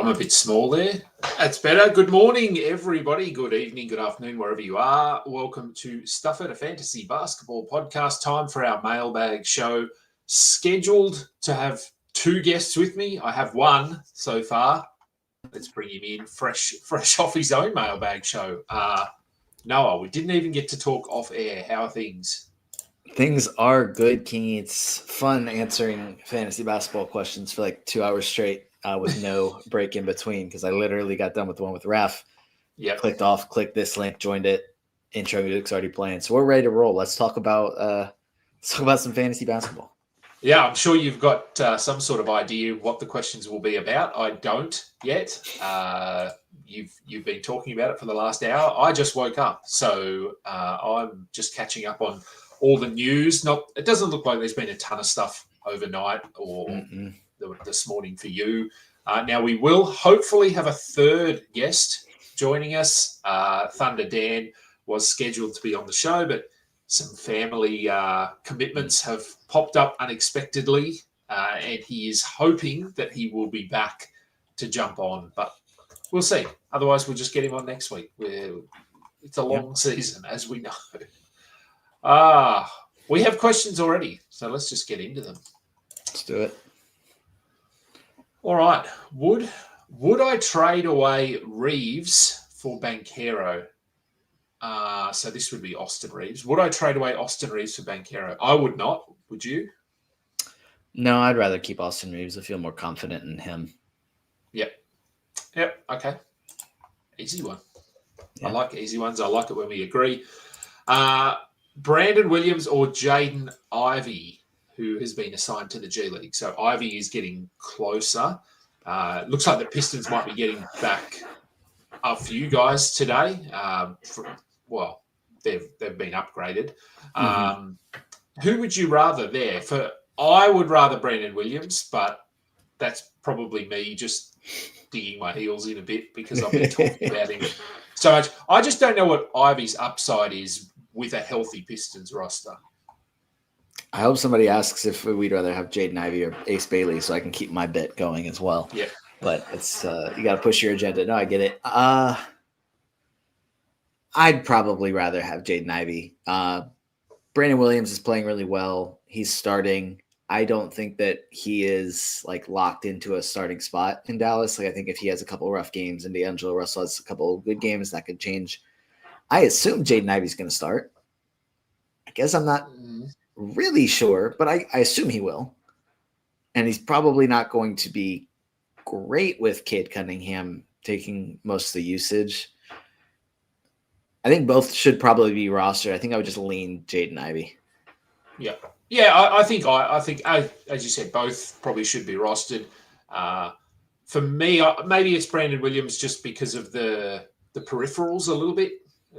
I'm a bit small there. That's better. Good morning, everybody. Good evening, good afternoon, wherever you are. Welcome to Stuff It, a fantasy basketball podcast. Time for our mailbag show. Scheduled to have two guests with me. I have one so far. Let's bring him in fresh off his own mailbag show. Noah, we didn't even get to talk off air. How are things? Things are good, Kingy. It's fun answering fantasy basketball questions for like 2 hours straight with no break in between because I literally got done with the one with Raf. Yeah. Clicked this link, joined it. Intro music's already playing. So we're ready to roll. Let's talk about some fantasy basketball. Yeah, I'm sure you've got some sort of idea what the questions will be about. I don't yet. You've been talking about it for the last hour. I just woke up, so I'm just catching up on all the news. It doesn't look like there's been a ton of stuff overnight or this morning for you. Now we will hopefully have a third guest joining us. Thunder Dan was scheduled to be on the show, but some family commitments have popped up unexpectedly, and he is hoping that he will be back to jump on, but we'll see. Otherwise, we'll just get him on next week. It's a long season, as we know. We have questions already, so let's just get into them. Let's do it. All right. Would I trade away Reeves for Banchero? So this would be Austin Reeves. Would I trade away Austin Reeves for Banchero? I would not. Would you? No, I'd rather keep Austin Reeves. I feel more confident in him. Yep. Okay. Easy one. Yeah. I like easy ones. I like it when we agree. Brandon Williams or Jaden Ivey, who has been assigned to the G League. So Ivey is getting closer. Looks like the Pistons might be getting back a few guys today. They've been upgraded. Who would you rather there? I would rather Brandon Williams, but that's probably me just digging my heels in a bit because I've been talking about him so much. I just don't know what Ivey's upside is with a healthy Pistons roster. I hope somebody asks if we'd rather have Jaden Ivey or Ace Bailey so I can keep my bet going as well. Yeah. But it's you got to push your agenda. No, I get it. I'd probably rather have Jaden Ivey. Brandon Williams is playing really well. He's starting. I don't think that he is like locked into a starting spot in Dallas. Like I think if he has a couple of rough games and D'Angelo Russell has a couple of good games, that could change. I assume Jaden Ivey's going to start. I guess I'm not really sure, but I assume he will. And he's probably not going to be great with Cade Cunningham taking most of the usage. I think both should probably be rostered. I think I would just lean Jaden Ivey. Yeah, I think as you said, both probably should be rostered. For me, maybe it's Brandon Williams just because of the peripherals a little bit.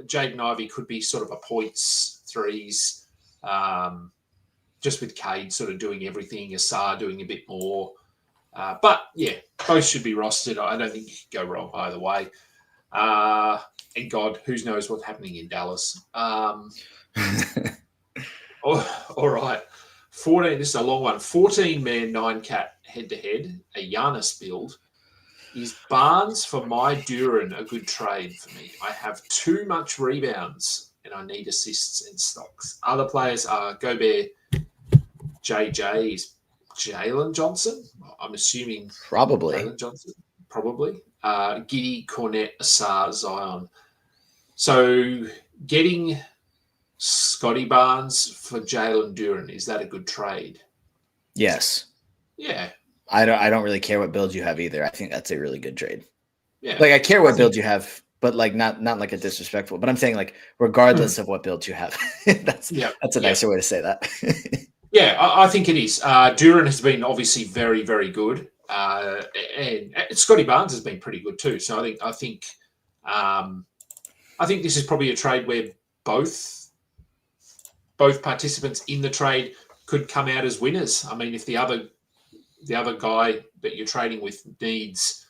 Jaden Ivey could be sort of a points, threes, just with Cade sort of doing everything, Asar doing a bit more. But yeah, both should be rostered. I don't think you can go wrong either way. And God, who knows what's happening in Dallas. All right. 14, this is a long one. 14-man, 9-cat head-to-head, a Giannis build. Is Barnes for my Duran a good trade for me? I have too much rebounds and I need assists and stocks. Other players are Gobert, JJ, is Jalen Johnson. I'm assuming probably Jalen Johnson. Probably. Giddey, Cornette, Asar, Zion. So getting Scotty Barnes for Jalen Duran, is that a good trade? Yes. Yeah. I don't really care what build you have either. I think that's a really good trade. Yeah. Like I care what build you have, but like not like a disrespectful. But I'm saying like regardless of what build you have, that's a nicer way to say that. Yeah, I think it is. Duran has been obviously very, very good, and Scotty Barnes has been pretty good too. So I think this is probably a trade where both participants in the trade could come out as winners. I mean, if the other guy that you're trading with needs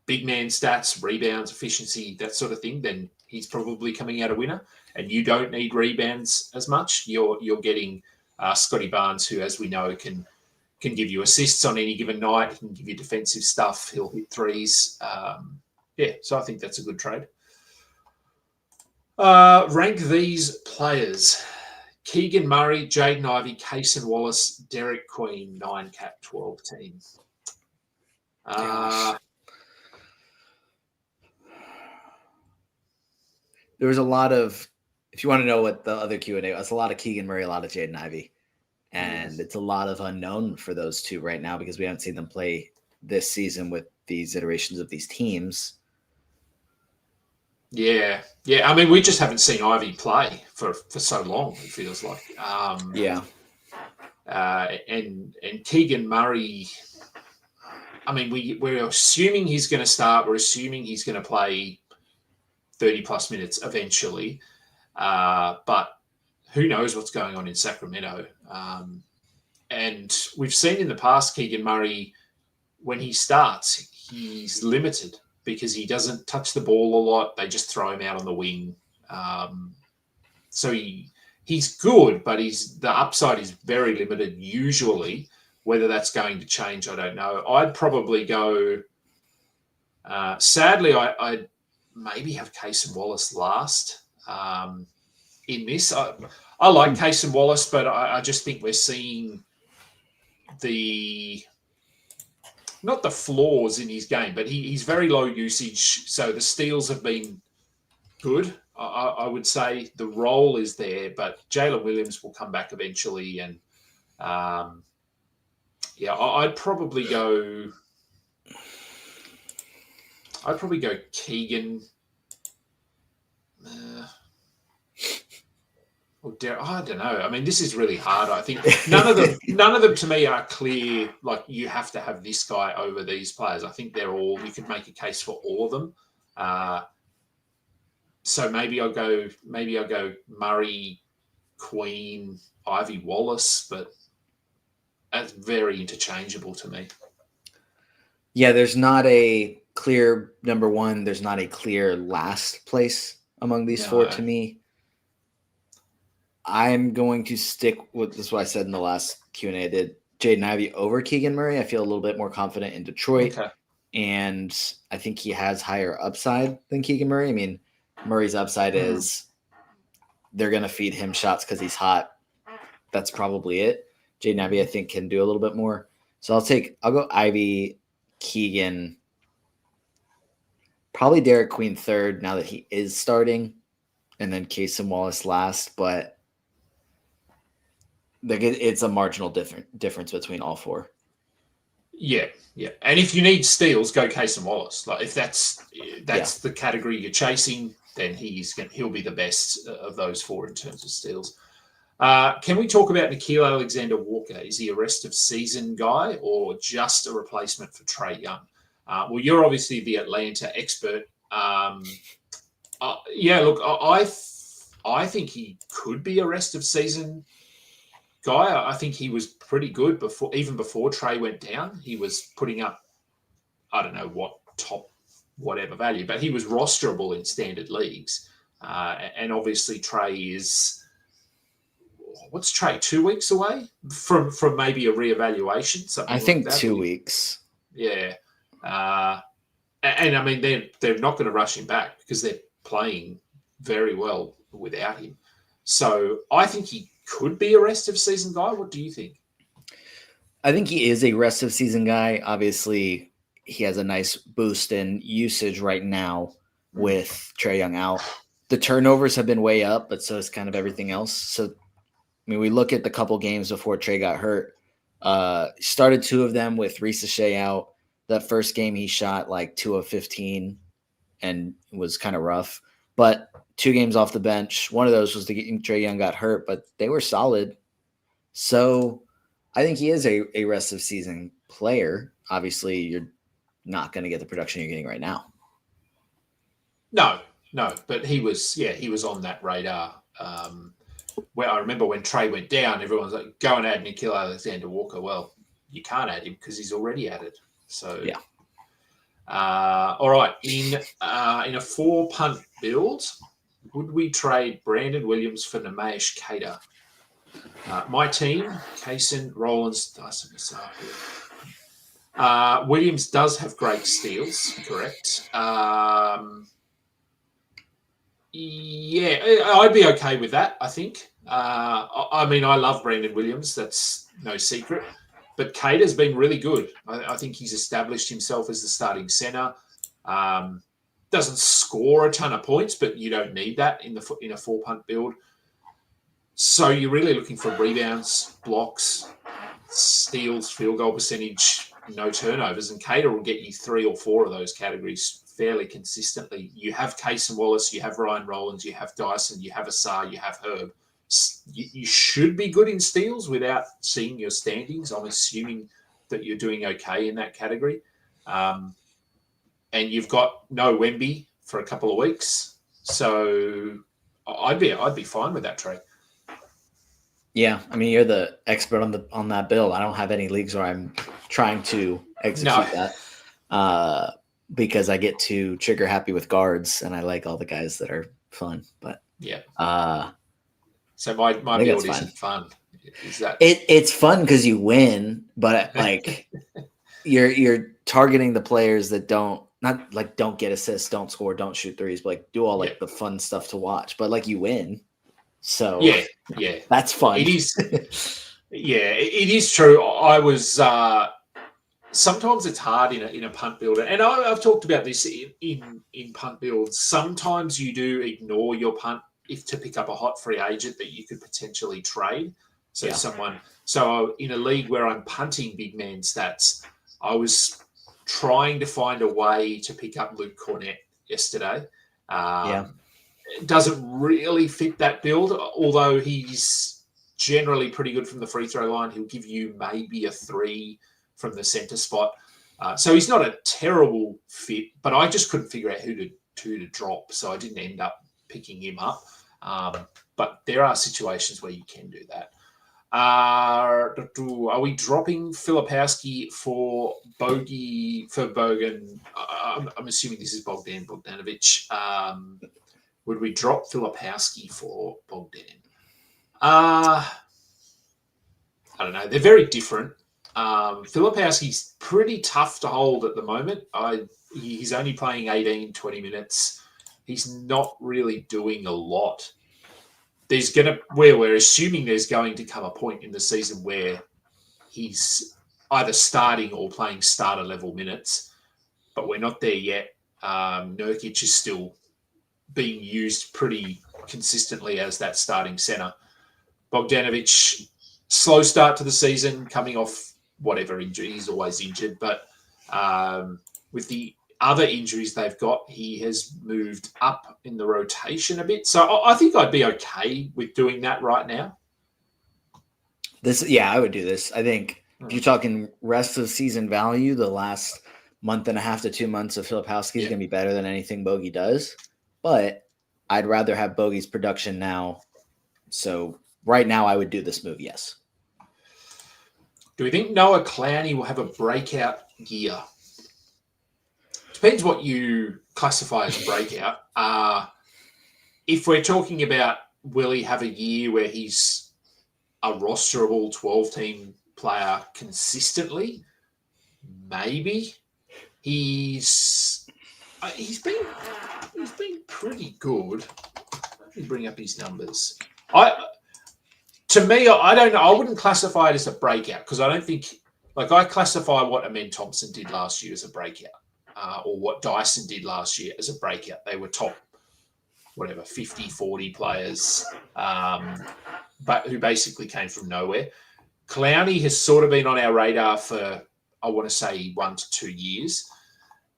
big man stats, rebounds, efficiency, that sort of thing, then he's probably coming out a winner. And you don't need rebounds as much. You're getting Scotty Barnes, who, as we know, can can give you assists on any given night. He can give you defensive stuff. He'll hit threes. So I think that's a good trade. Rank these players: Keegan Murray, Jaden Ivey, Cason Wallace, Derek Queen, 9 cap 12 team. There was a lot of, if you want to know what the other Q&A was, a lot of Keegan Murray, a lot of Jaden Ivey. And it's a lot of unknown for those two right now because we haven't seen them play this season with these iterations of these teams. Yeah. I mean, we just haven't seen Ivy play for so long, it feels like. And Keegan Murray, I mean, we're assuming he's going to start. We're assuming he's going to play 30-plus minutes eventually. But who knows what's going on in Sacramento. And we've seen in the past Keegan Murray, when he starts, he's limited because he doesn't touch the ball a lot. They just throw him out on the wing. So he's good, but the upside is very limited usually. Whether that's going to change, I don't know. I'd probably go sadly, I'd maybe have Cason Wallace last in this. I like Cason Wallace, but I just think we're seeing not the flaws in his game, but he's very low usage. So the steals have been good. I would say the role is there, but Jalen Williams will come back eventually. And I'd probably go Keegan. I don't know. I mean, this is really hard. I think none of them to me are clear. Like you have to have this guy over these players. I think they're all. You could make a case for all of them. So maybe I'll go Murray, Queen, Ivy, Wallace, but that's very interchangeable to me. Yeah, there's not a clear number one. There's not a clear last place among these four to me. I'm going to stick with this. What I said in the last Q&A I did. Jaden Ivey over Keegan Murray. I feel a little bit more confident in Detroit. Okay. And I think he has higher upside than Keegan Murray. I mean, Murray's upside is they're going to feed him shots because he's hot. That's probably it. Jaden Ivey, I think, can do a little bit more. So I'll go Ivy, Keegan, probably Derek Queen third now that he is starting, and then Cason Wallace last. But it's a marginal difference between all four. Yeah. And if you need steals, go Cason Wallace. Like if that's the category you're chasing, then he'll be the best of those four in terms of steals. Can we talk about Nickeil Alexander-Walker? Is he a rest of season guy or just a replacement for Trae Young? Well, you're obviously the Atlanta expert. Look, I think he could be a rest of season guy. I think he was pretty good before Trae went down. He was putting up, I don't know what top whatever value, but he was rosterable in standard leagues. And obviously Trae is, what's Trae, 2 weeks away from maybe a reevaluation? I think 2 weeks. Yeah. And I mean, they're not going to rush him back because they're playing very well without him. So I think he could be a rest of season guy. What do you think? I think he is a rest of season guy. Obviously, he has a nice boost in usage right now with Trae Young out. The turnovers have been way up, but so is kind of everything else. So, I mean, we look at the couple games before Trae got hurt. Started 2 of them with Risa Shea out. That first game he shot like 2 of 15 and was kind of rough. But 2 games off the bench. One of those was the game Trae Young got hurt, but they were solid. So I think he is a rest of season player. Obviously, you're not going to get the production you're getting right now. No, but he was on that radar. Where I remember when Trae went down, everyone's like, go and add Nickeil Alexander-Walker. Well, you can't add him because he's already added. So yeah. All right. In a 4-punt build, would we trade Brandon Williams for Nemesh Cater? My team, Kaysen, Rollins, Dyson, Masaku. Williams does have great steals, correct? Yeah, I'd be okay with that, I think. I mean, I love Brandon Williams. That's no secret. But Cade has been really good. I think he's established himself as the starting centre. Doesn't score a ton of points, but you don't need that in a 4-punt build. So you're really looking for rebounds, blocks, steals, field goal percentage, no turnovers, and Cater will get you 3 or 4 of those categories fairly consistently. You have Case and Wallace, you have Ryan Rollins, you have Dyson, you have Asar, you have Herb. You should be good in steals without seeing your standings. I'm assuming that you're doing okay in that category. And you've got no Wemby for a couple of weeks. So I'd be fine with that trade. Yeah, I mean, you're the expert on that build. I don't have any leagues where I'm trying to execute that because I get to trigger happy with guards, and I like all the guys that are fun. But yeah, so my build isn't fun. Is that it's fun because you win, but like you're targeting the players that don't get assists, don't score, don't shoot threes, but like do all like the fun stuff to watch. But like you win. So yeah, that's fun. It is. Yeah, it is true. I was sometimes it's hard in a punt builder, and I've talked about this in punt builds. Sometimes you do ignore your punt to pick up a hot free agent that you could potentially trade. So in a league where I'm punting big man stats, I was trying to find a way to pick up Luke Cornett yesterday. Doesn't really fit that build, although he's generally pretty good from the free throw line. He'll give you maybe a 3 from the center spot. So he's not a terrible fit, but I just couldn't figure out who to drop, so I didn't end up picking him up. But there are situations where you can do that. Are we dropping Filipowski for Bogan? I'm assuming this is Bogdanovic. Would we drop Filipowski for Bogdan? I don't know. They're very different. Filipowski's pretty tough to hold at the moment. He's only playing 18, 20 minutes. He's not really doing a lot. We're assuming there's going to come a point in the season where he's either starting or playing starter level minutes, but we're not there yet. Nurkic is still being used pretty consistently as that starting center. Bogdanovic, slow start to the season, coming off whatever injury. He's always injured, but with the other injuries they've got, he has moved up in the rotation a bit. So I think I'd be okay with doing that right now. I would do this. I think if you're talking rest of season value, the last month and a half to 2 months of Filipowski is going to be better than anything Bogey does. But I'd rather have Bogey's production now. So right now I would do this move, yes. Do we think Noah Clowney will have a breakout year? Depends what you classify as breakout. If we're talking about will he have a year where he's a rosterable 12-team player consistently, maybe. He's been pretty good. Let me bring up his numbers. To me, I don't know. I wouldn't classify it as a breakout because I don't think, like, I classify what Amen Thompson did last year as a breakout, or what Dyson did last year as a breakout. They were top, 50, 40 players, but who basically came from nowhere. Clowney has sort of been on our radar for, I want to say, 1 to 2 years.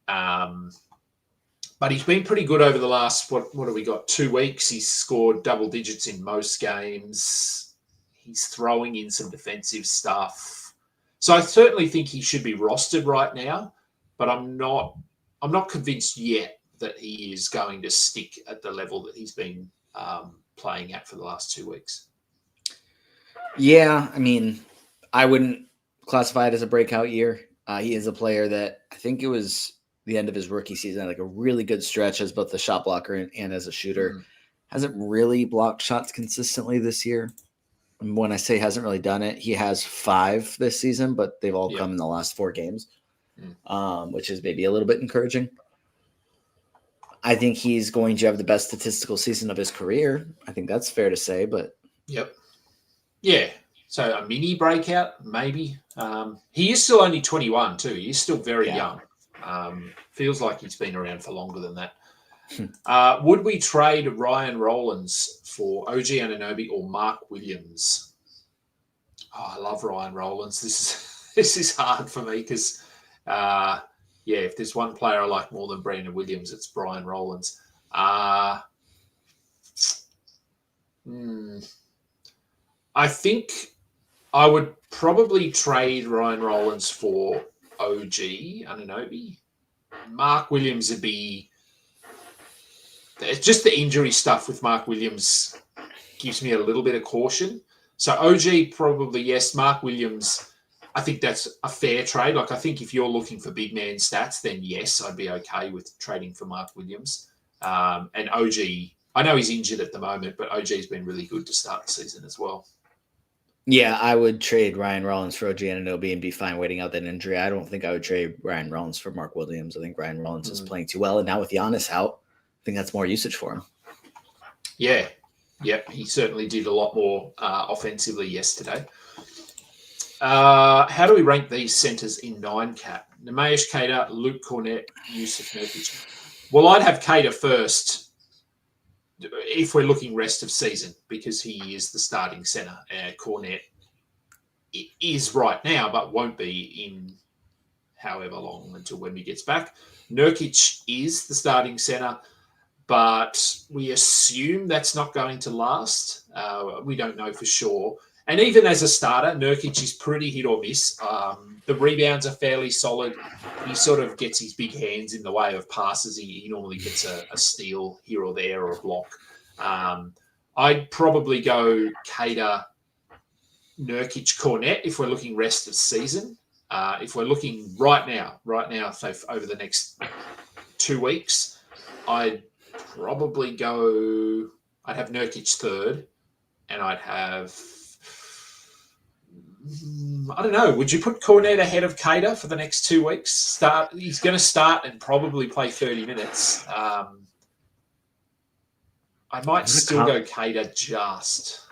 But he's been pretty good over the last, what have we got, 2 weeks. He's scored double digits in most games. He's throwing in some defensive stuff. So I certainly think he should be rostered right now, but I'm not convinced yet that he is going to stick at the level that he's been playing at for the last 2 weeks. Yeah, I mean, I wouldn't classify it as a breakout year. He is a player that I think it was the end of his rookie season, like a really good stretch as both a shot blocker and as a shooter. Hasn't really blocked shots consistently this year. When I say hasn't really done it, he has 5 this season, but they've all Yeah. come in the last 4 games, which is maybe a little bit encouraging. I think he's going to have the best statistical season of his career. I think that's fair to say, but Yep. Yeah. So a mini breakout, maybe. He is still only 21 too. He's still very young. Feels like he's been around for longer than that. Would we trade Ryan Rollins for OG Anunoby or Mark Williams? Oh, I love Ryan Rollins. This is hard for me because, if there's one player I like more than Brandon Williams, it's Brian Rollins. I think I would probably trade Ryan Rollins for OG Anunoby. Mark Williams would be... It's just the injury stuff with Mark Williams gives me a little bit of caution. So OG probably yes. Mark Williams, I think that's a fair trade. Like I think if you're looking for big man stats, then yes, I'd be okay with trading for Mark Williams. And OG, I know he's injured at the moment, but OG's been really good to start the season as well. Yeah, I would trade Ryan Rollins for OG Anunoby and be fine waiting out that injury. I don't think I would trade Ryan Rollins for Mark Williams. I think Ryan Rollins is playing too well, and now with Giannis out, I think that's more usage for him. Yeah. Yep, he certainly did a lot more offensively yesterday. How do we rank these centres in 9-cat? Nemesh Cater, Luke Cornett, Yusuf Nurkic. Well, I'd have Cater first if we're looking rest of season because he is the starting centre. Cornett is right now, but won't be in however long until when he gets back. Nurkic is the starting centre, but we assume that's not going to last. We don't know for sure. And even as a starter, Nurkic is pretty hit or miss. The rebounds are fairly solid. He sort of gets his big hands in the way of passes. He normally gets a steal here or there or a block. I'd probably go Cater, Nurkic, Cornett if we're looking rest of season. If we're looking right now, so over the next 2 weeks, I'd probably go... I'd have Nurkic third, and I'd have... I don't know. Would you put Cornett ahead of Cater for the next 2 weeks? He's going to start and probably play 30 minutes. I might still go Cater just.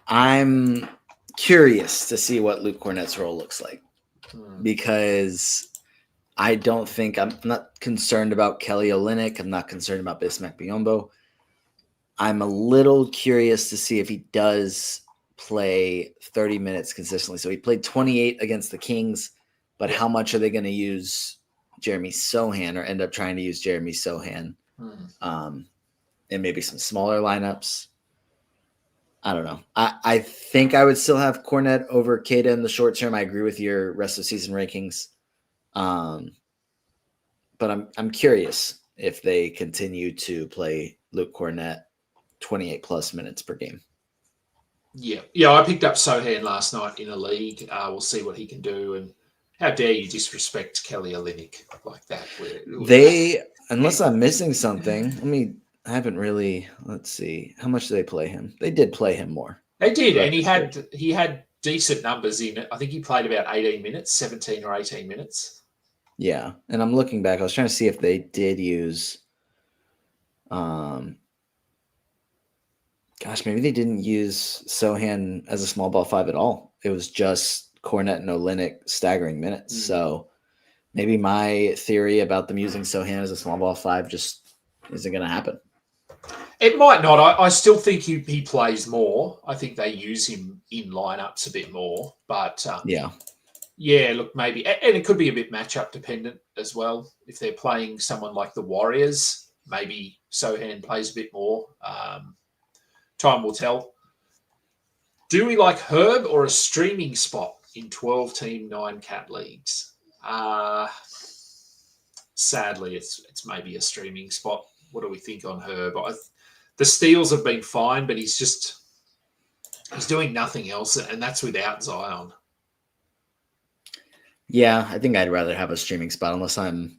I'm curious to see what Luke Cornett's role looks like because I don't think I'm not concerned about Kelly Olynyk. I'm not concerned about Bismack Biyombo. I'm a little curious to see if he does play 30 minutes consistently. So he played 28 against the Kings, but how much are they going to use Jeremy Sohan or end up trying to use Jeremy Sohan and maybe some smaller lineups? I don't know. I think I would still have Cornett over Cater in the short term. I agree with your rest of season rankings. But I'm curious if they continue to play Luke Cornett 28 plus minutes per game. Yeah. I picked up Sohan last night in a league. We'll see what he can do. And how dare you disrespect Kelly Olynyk like that? Unless I'm missing something, I haven't really. Let's see. How much did they play him? They did play him more. They did, and he had decent numbers in it. I think he played about 18 minutes, 17 or 18 minutes. Yeah, and I'm looking back. I was trying to see if they did use. Maybe they didn't use Sohan as a small ball 5 at all. It was just Cornett and Olynyk staggering minutes. So maybe my theory about them using Sohan as a small ball 5 just isn't going to happen. It might not. I still think he plays more. I think they use him in lineups a bit more. But look, maybe. And it could be a bit matchup dependent as well. If they're playing someone like the Warriors, maybe Sohan plays a bit more. Time will tell. Do we like Herb or a streaming spot in 12-team 9-cat leagues? Sadly, it's maybe a streaming spot. What do we think on Herb? The steals have been fine, but he's doing nothing else, and that's without Zion. Yeah, I think I'd rather have a streaming spot unless I'm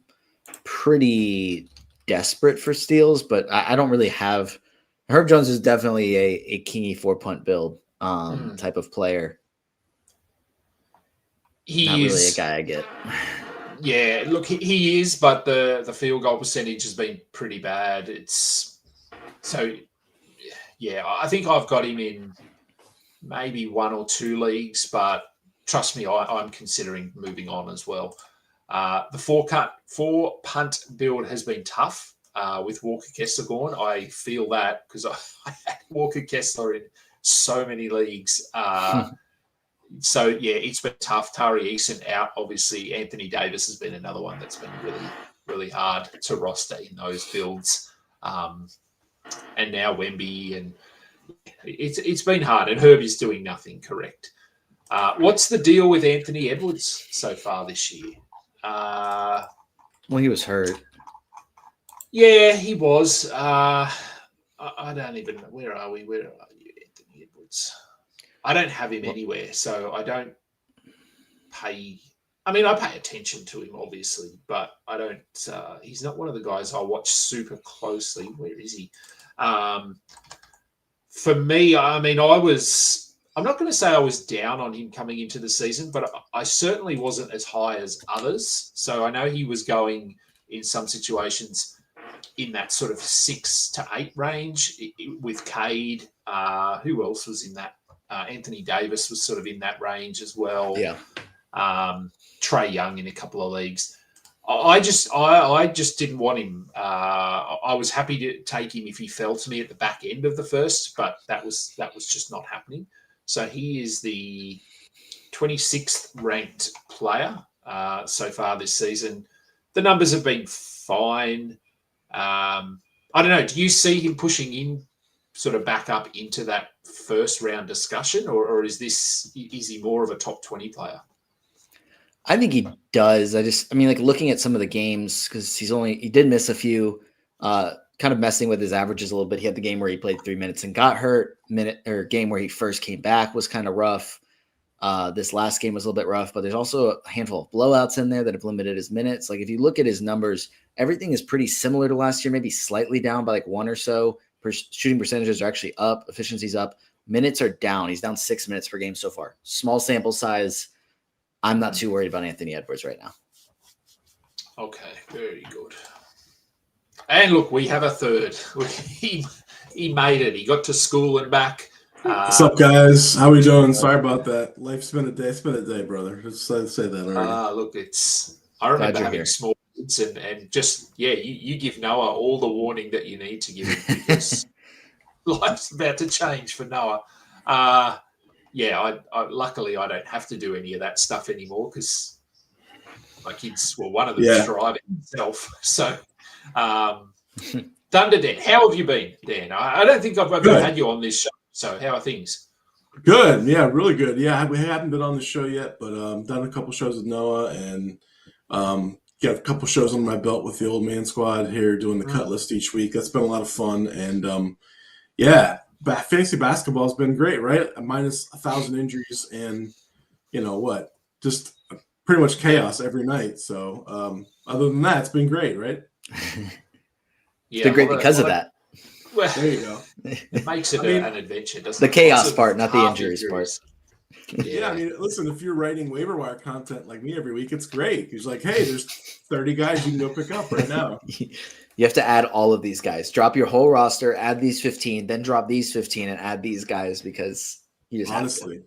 pretty desperate for steals, but I don't really have Herb Jones is definitely a Kingy 4-punt build type of player. Not really a guy I get. Yeah, look, he is, but the field goal percentage has been pretty bad. It's so, yeah, I think I've got him in maybe 1 or 2 leagues, but trust me, I'm considering moving on as well. The 4-punt build has been tough with Walker Kessler gone. I feel that because I had Walker Kessler in so many leagues. So, yeah, it's been tough. Tari Eason out, obviously. Anthony Davis has been another one that's been really, really hard to roster in those builds. And now Wemby, and it's been hard. And Herbie's doing nothing correct. What's the deal with Anthony Edwards so far this year? Well, he was hurt. Yeah, he was. I don't even know. Where are you, Anthony Edwards? I don't have him anywhere, so I don't pay. I mean, I pay attention to him, obviously, but I don't. He's not one of the guys I watch super closely. Where is he? For me, I mean, I'm not going to say I was down on him coming into the season, but I certainly wasn't as high as others. So I know he was going in some situations in that sort of 6 to 8 range with Cade. Who else was in that? Anthony Davis was sort of in that range as well. Yeah. Trey Young in a couple of leagues. I just didn't want him. I was happy to take him if he fell to me at the back end of the first, but that was just not happening. So he is the 26th ranked player so far this season. The numbers have been fine. I don't know. Do you see him pushing in sort of back up into that first round discussion, or is he more of a top 20 player? I think he does. I mean, like looking at some of the games, because he did miss a few, kind of messing with his averages a little bit. He had the game where he played 3 minutes and got hurt. Game where he first came back was kind of rough. This last game was a little bit rough, but there's also a handful of blowouts in there that have limited his minutes. Like if you look at his numbers, everything is pretty similar to last year, maybe slightly down by like 1 or so. Shooting percentages are actually up, efficiency's up, minutes are down. He's down 6 minutes per game so far. Small sample size. I'm not too worried about Anthony Edwards right now. Okay, very good. And look, we have a third. He made it. He got to school and back. What's up, guys? How we doing? Sorry about that. Life's been a day. It's been a day, brother. Let's say that already. Look, I remember having small kids and just, you give Noah all the warning that you need to give him because life's about to change for Noah. Luckily I don't have to do any of that stuff anymore because my kids, one of them is driving himself. So, Thunder Dan, how have you been, Dan? I don't think I've ever had you on this show. So how are things? Good. Yeah, really good. Yeah, we haven't been on the show yet, but done a couple shows with Noah and got a couple shows on my belt with the Old Man Squad here doing the cut list each week. That's been a lot of fun. And fantasy basketball has been great, right? Minus 1,000 injuries and just pretty much chaos every night. So other than that, it's been great, right? It's been great because of that. Well, there you go. It makes it an adventure, doesn't it? The chaos part, not the injuries part. Yeah, I mean, listen, if you're writing waiver wire content like me every week, it's great. It's like, hey, there's 30 guys you can go pick up right now. You have to add all of these guys. Drop your whole roster, add these 15, then drop these 15 and add these guys because you just honestly.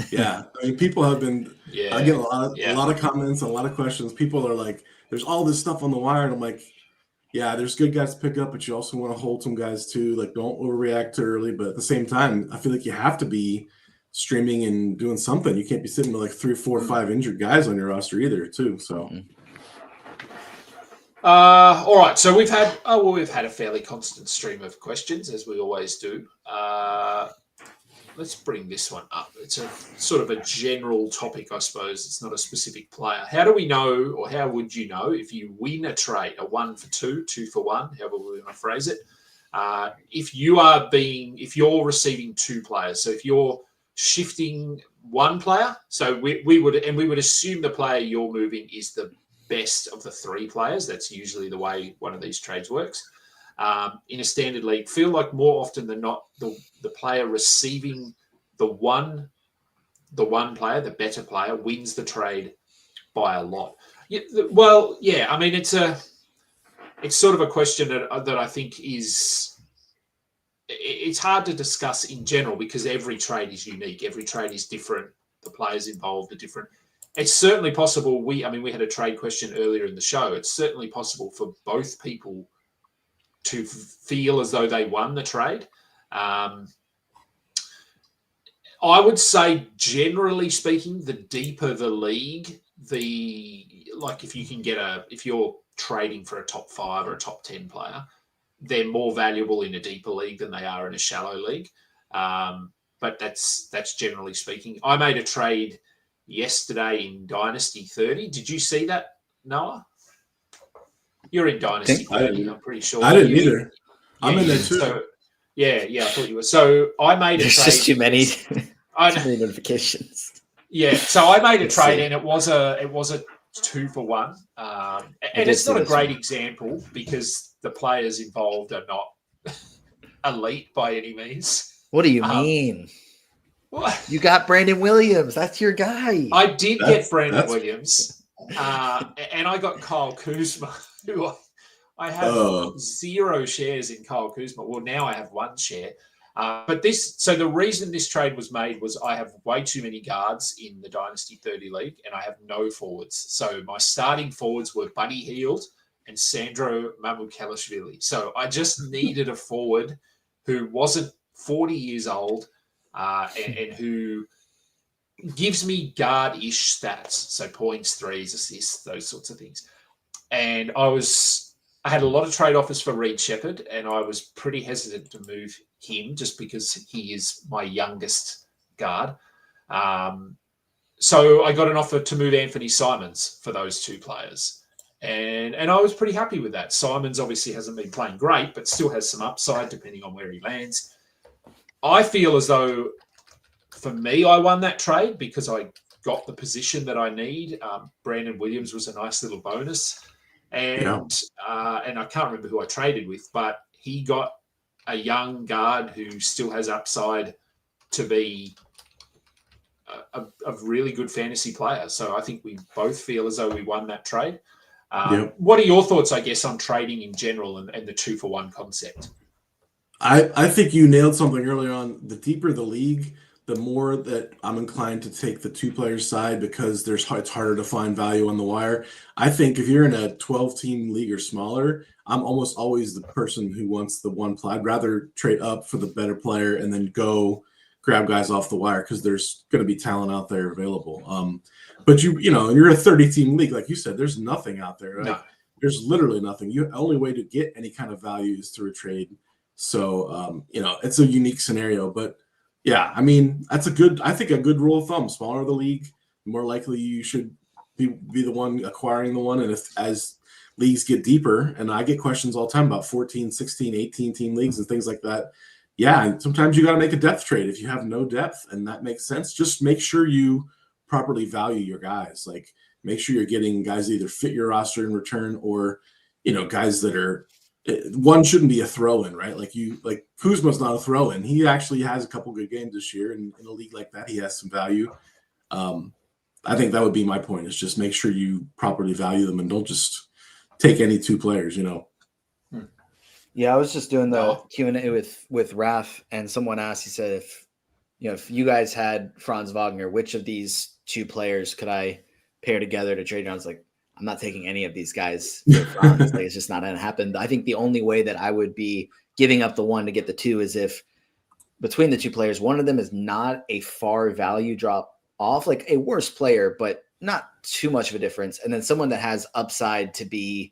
Yeah. I mean, people have been I get a lot of comments, a lot of questions. People are like, there's all this stuff on the wire, and I'm like, yeah, there's good guys to pick up, but you also want to hold some guys too. Like, don't overreact too early. But at the same time, I feel like you have to be streaming and doing something. You can't be sitting with like 3, 4, 5 injured guys on your roster either, too. So, all right. So we've had a fairly constant stream of questions as we always do. Let's bring this one up. It's a sort of a general topic, I suppose. It's not a specific player. How do we know, or how would you know if you win a trade, a 1 for 2, 2 for 1, however we want to phrase it? If you're receiving 2 players, so if you're shifting 1 player, so we would assume the player you're moving is the best of the 3 players. That's usually the way one of these trades works. in a standard league feel like more often than not the player receiving the one player, the better player, wins the trade by a lot. Yeah, well, yeah. I mean, it's sort of a question that I think it's hard to discuss in general because every trade is unique. Every trade is different. The players involved are different. It's certainly possible. We had a trade question earlier in the show. It's certainly possible for both people to feel as though they won the trade. I would say, generally speaking, the deeper the league, if you're trading for a top 5 or a top 10 player, they're more valuable in a deeper league than they are in a shallow league. But that's generally speaking. I made a trade yesterday in Dynasty 30. Did you see that, Noah? You're in Dynasty 30, I'm pretty sure. I didn't either. I'm in there too. So, yeah, I thought you were. So I made a trade. There's just too many notifications. Yeah, so I made a trade and it was a 2-for-1. And it's not a great example because the players involved are not elite by any means. What do you mean? What? You got Brandon Williams. That's your guy. I did get Brandon Williams. And I got Kyle Kuzma, who I have 0 shares in Kyle Kuzma. Well, now I have 1 share. So the reason this trade was made was I have way too many guards in the Dynasty 30 league and I have no forwards. So my starting forwards were Buddy Hield and Sandro Mamukelashvili. So I just needed a forward who wasn't 40 years old and who gives me guard-ish stats. So points, threes, assists, those sorts of things. And I had a lot of trade offers for Reed Shepherd, and I was pretty hesitant to move him just because he is my youngest guard. So I got an offer to move Anthony Simons for those 2 players. And I was pretty happy with that. Simons obviously hasn't been playing great, but still has some upside depending on where he lands. I feel as though, for me, I won that trade because I got the position that I need. Brandon Williams was a nice little bonus. And I can't remember who I traded with, but he got a young guard who still has upside to be a really good fantasy player. So I think we both feel as though we won that trade. What are your thoughts, I guess, on trading in general and the 2-for-1 concept? I think you nailed something earlier on. The deeper the league, the more that I'm inclined to take the 2-player side because it's harder to find value on the wire. I think if you're in a 12-team league or smaller, I'm almost always the person who wants the 1 player. I'd rather trade up for the better player and then go grab guys off the wire because there's going to be talent out there available. But you're a 30-team league, like you said. There's nothing out there. Right? No. There's literally nothing. The only way to get any kind of value is through a trade. So it's a unique scenario, but. Yeah, I mean, I think a good rule of thumb. Smaller the league, the more likely you should be the one acquiring the one. And as leagues get deeper, and I get questions all the time about 14, 16, 18 team leagues and things like that. Yeah, sometimes you got to make a depth trade if you have no depth, and that makes sense. Just make sure you properly value your guys. Like, make sure you're getting guys that either fit your roster in return or, guys that are – one shouldn't be a throw-in, right? Like Kuzma's not a throw-in. He actually has a couple good games this year, and in a league like that, he has some value. I think that would be my point, is just make sure you properly value them and don't just take any 2 players, Yeah, I was just doing the Q&A with Raf, and someone asked, he said, if you guys had Franz Wagner, which of these 2 players could I pair together to trade? And I was like, I'm not taking any of these guys. It's just not going to happen. I think the only way that I would be giving up the 1 to get the 2 is if between the 2 players, one of them is not a far value drop off, like a worse player, but not too much of a difference. And then someone that has upside to be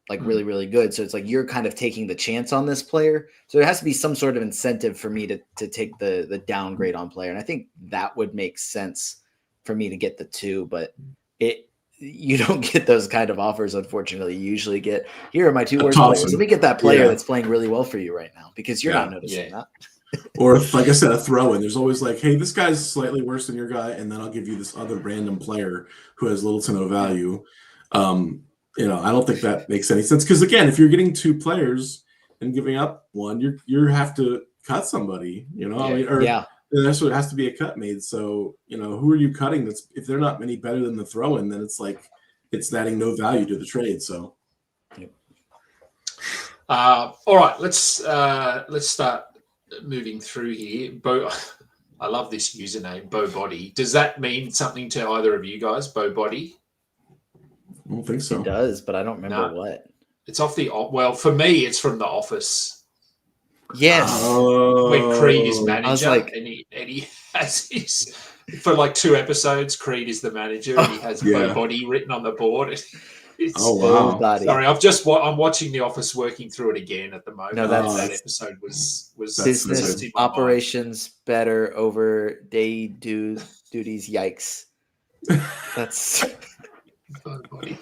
like really, really good. So it's like you're kind of taking the chance on this player. So there has to be some sort of incentive for me to take the downgrade on player. And I think that would make sense for me to get the 2, but you don't get those kind of offers, unfortunately. You usually get, here are my 2 worst players. Let me get that player that's playing really well for you right now because you're not noticing that. Or, like I said, a throw-in. There's always like, hey, this guy's slightly worse than your guy, and then I'll give you this other random player who has little to no value. I don't think that makes any sense because, again, if you're getting 2 players, and giving up one, you have to cut somebody, you know. Yeah. I mean, or that's what it has to be a cut made. So, you know, who are you cutting? That's if they're not any better than the throw-in, then it's like it's adding no value to the trade. So, all right, let's start moving through here. Bo, I love this username, Bo Body. Does that mean something to either of you guys, Bo Body? I don't think so. It does, but I don't remember what. It's off the well, for me, it's from The Office. Yes. When Creed is manager, I was like, and he has his for like 2 episodes. Creed is the manager, and he has Bo Body written on the board. Wow! Sorry, I'm watching The Office, working through it again at the moment. No, that episode was business operations better over day duties. Yikes! That's. Bo Body.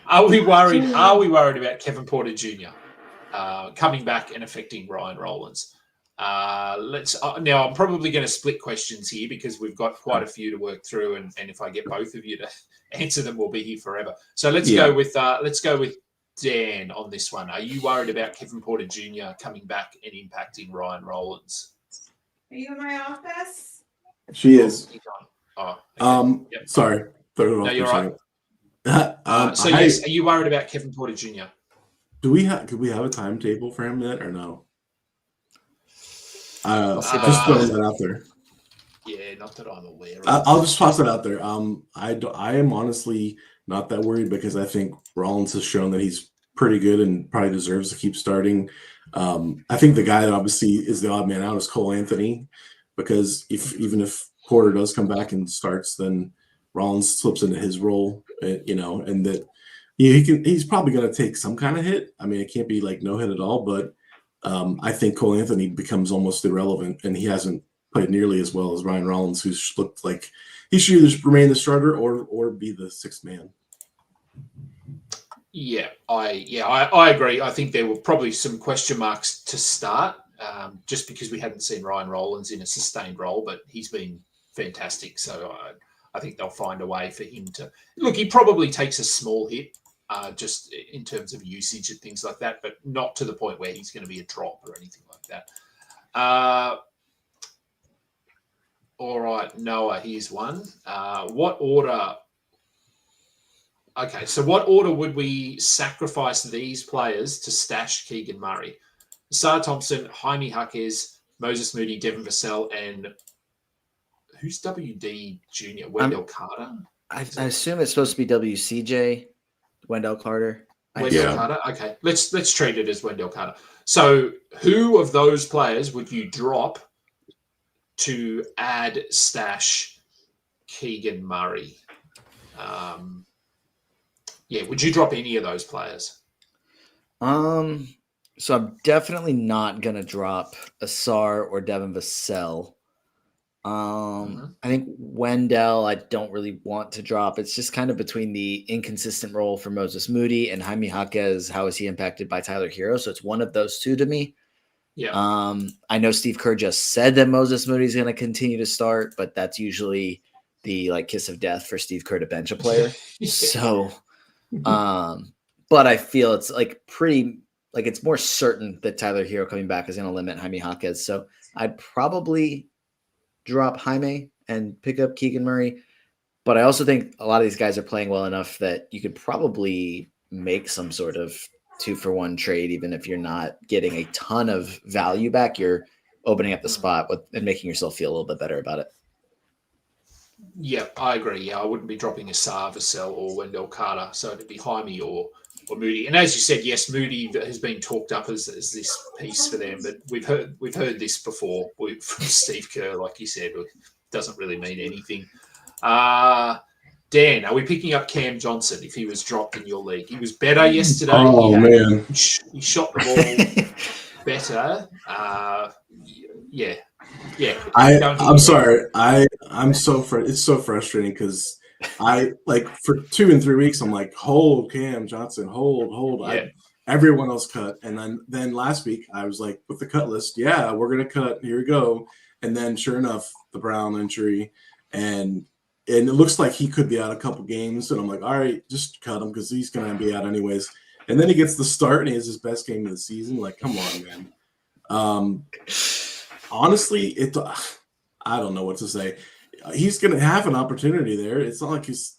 Are we worried about Kevin Porter Jr. Coming back and affecting Ryan Rollins? Now I'm probably going to split questions here because we've got quite a few to work through, and if I get both of you to answer them, we'll be here forever. So let's go with Dan on this one. Are you worried about Kevin Porter Jr. coming back and impacting Ryan Rollins? Are you in my office? She is. Oh, okay. Sorry. No, you're right. So yes, are you worried about Kevin Porter Jr.? Could we have a timetable for him yet, or no? Just throwing that out there. Yeah, not that I'm aware of. I'll just toss that out there. I am honestly not that worried because I think Rollins has shown that he's pretty good and probably deserves to keep starting. I think the guy that obviously is the odd man out is Cole Anthony, because even if Porter does come back and starts, then Rollins slips into his role, you know, and that he's probably going to take some kind of hit. I mean, it can't be like no hit at all, but I think Cole Anthony becomes almost irrelevant, and he hasn't played nearly as well as Ryan Rollins, who's looked like he should either remain the starter or be the sixth man. Yeah, I agree. I think there were probably some question marks to start, just because we hadn't seen Ryan Rollins in a sustained role, but he's been fantastic. So I think they'll find a way for him to look. He probably takes a small hit, just in terms of usage and things like that, but not to the point where he's going to be a drop or anything like that. All right, Noah, here's one. What order? Okay, so what order would we sacrifice these players to stash Keegan Murray? Sarah Thompson, Jaime Jaquez, Moses Moody, Devin Vassell, and who's WD Jr.? Wendell Carter? I assume it's supposed to be WCJ, Wendell Carter. Carter? Okay, let's treat it as Wendell Carter. So who of those players would you drop to add stash Keegan Murray? Would you drop any of those players? So I'm definitely not gonna drop Asar or Devin Vassell. I think Wendell I don't really want to drop. It's just kind of between the inconsistent role for Moses Moody and Jaime Jaquez. How is he impacted by Tyler Hero? So it's one of those two to me. Yeah. I know Steve Kerr just said that Moses Moody is going to continue to start, but that's usually the like kiss of death for Steve Kerr to bench a player. So, but I feel it's like pretty like it's more certain that Tyler Hero coming back is going to limit Jaime Jaquez. So I'd probably drop Jaime and pick up Keegan Murray. But I also think a lot of these guys are playing well enough that you could probably make some sort of 2-for-1 trade, even if you're not getting a ton of value back. You're opening up the spot and making yourself feel a little bit better about it. Yeah, I agree. Yeah, I wouldn't be dropping Asar, Vassell, or Wendell Carter. So it'd be Jaime or Moody. And as you said, yes, Moody has been talked up as this piece for them, but we've heard this before from Steve Kerr, like you said. It doesn't really mean anything. Dan, are we picking up Cam Johnson if he was dropped in your league? He was better yesterday. Man. He shot the ball better. Yeah. I'm sorry. I'm so it's so frustrating because I like for 2 and 3 weeks I'm like hold Cam Johnson, hold. Yeah. Everyone else cut, and then last week I was like with the cut list, yeah, we're gonna cut. Here we go, and then sure enough, the Brown injury, and it looks like he could be out a couple games, and I'm like, all right, just cut him because he's gonna be out anyways. and then he gets the start and he has his best game of the season. Like, come on, man. Honestly, I don't know what to say. He's going to have an opportunity there. It's not like he's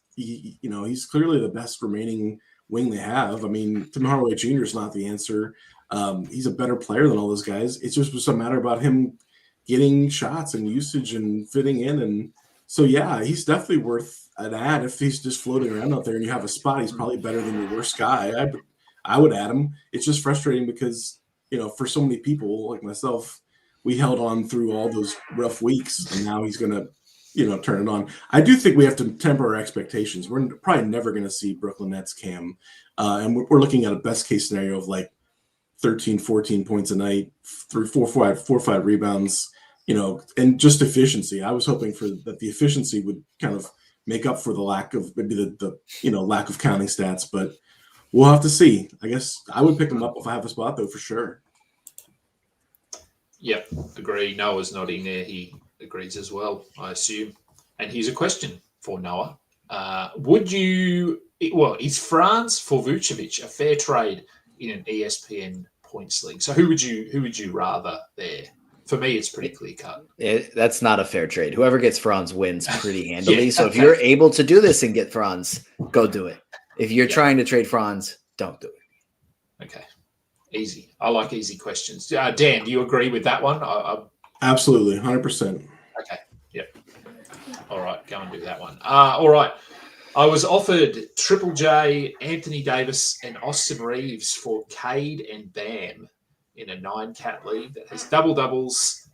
clearly the best remaining wing they have. I mean, Tim Hardaway Jr. is not the answer. He's a better player than all those guys. It's just a matter about him getting shots and usage and fitting in. And so, yeah, he's definitely worth an ad if he's just floating around out there and you have a spot. He's probably better than your worst guy. I would add him. It's just frustrating because, for so many people like myself, we held on through all those rough weeks, and now he's going to, turn it on. I do think we have to temper our expectations. We're probably never going to see Brooklyn Nets Cam. And we're looking at a best case scenario of like 13, 14 points a night, 4 or 5 rebounds, and just efficiency. I was hoping that the efficiency would kind of make up for the lack of maybe the lack of counting stats, but we'll have to see. I guess I would pick him up if I have a spot though, for sure. Yep, agree. Noah's nodding there. He agrees as well, I assume. And here's a question for Noah. Is Franz for Vucevic a fair trade in an ESPN points league? So who would you rather there? For me, it's pretty clear cut. That's not a fair trade. Whoever gets Franz wins pretty handily. Yeah. So if you're able to do this and get Franz, go do it. If you're trying to trade Franz, don't do it. Okay. Easy. I like easy questions. Dan, do you agree with that one? Absolutely, 100%. Okay. Yep. All right, go and do that one. All right. I was offered Triple J, Anthony Davis, and Austin Reeves for Cade and Bam in a 9-cat league that has double-doubles,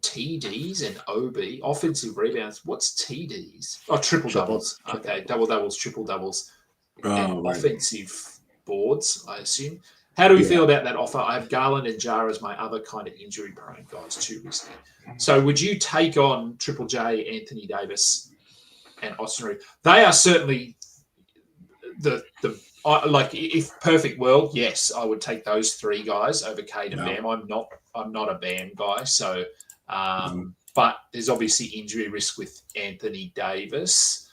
TDs, and OB, offensive rebounds. What's TDs? Oh, triple-doubles. Okay, double-doubles, triple-doubles, and offensive boards, I assume. How do we feel about that offer? I have Garland and Jar as my other kind of injury-prone guys, too risky. So would you take on Triple J, Anthony Davis, and Austin Reeves? They are certainly if perfect world, yes, I would take those 3 guys over Cade and Bam. I'm not a Bam guy, so but there's obviously injury risk with Anthony Davis.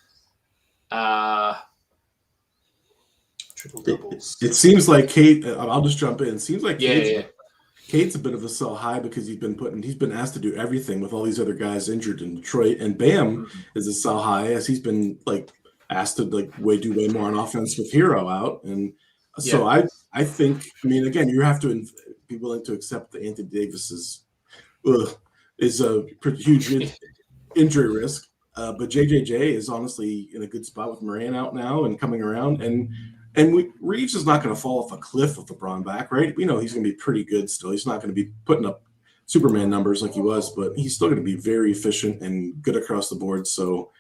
Triple doubles. It seems like Cade. I'll just jump in. It seems like Cade's a bit of a sell high because he's been asked to do everything with all these other guys injured in Detroit, and Bam is a sell high as he's been asked to do way more on offense with Hero out, and so I think again you have to be willing to accept that Anthony Davis is a huge injury risk, but JJJ is honestly in a good spot with Moran out now and coming around, and Reeves is not going to fall off a cliff with LeBron back, right? We know he's going to be pretty good still. He's not going to be putting up Superman numbers like he was, but he's still going to be very efficient and good across the board. So,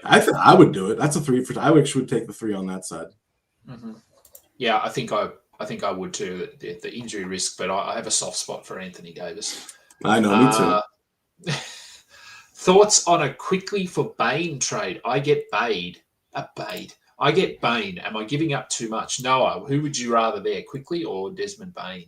I would do it. That's a 3 for. I actually would take the 3 on that side. Mm-hmm. Yeah, I think I would too. The injury risk, but I have a soft spot for Anthony Davis. I know, me too. Thoughts on a quickly for Bane trade? I get Bane. Am I giving up too much? Noah, who would you rather there, Quickly or Desmond Bane?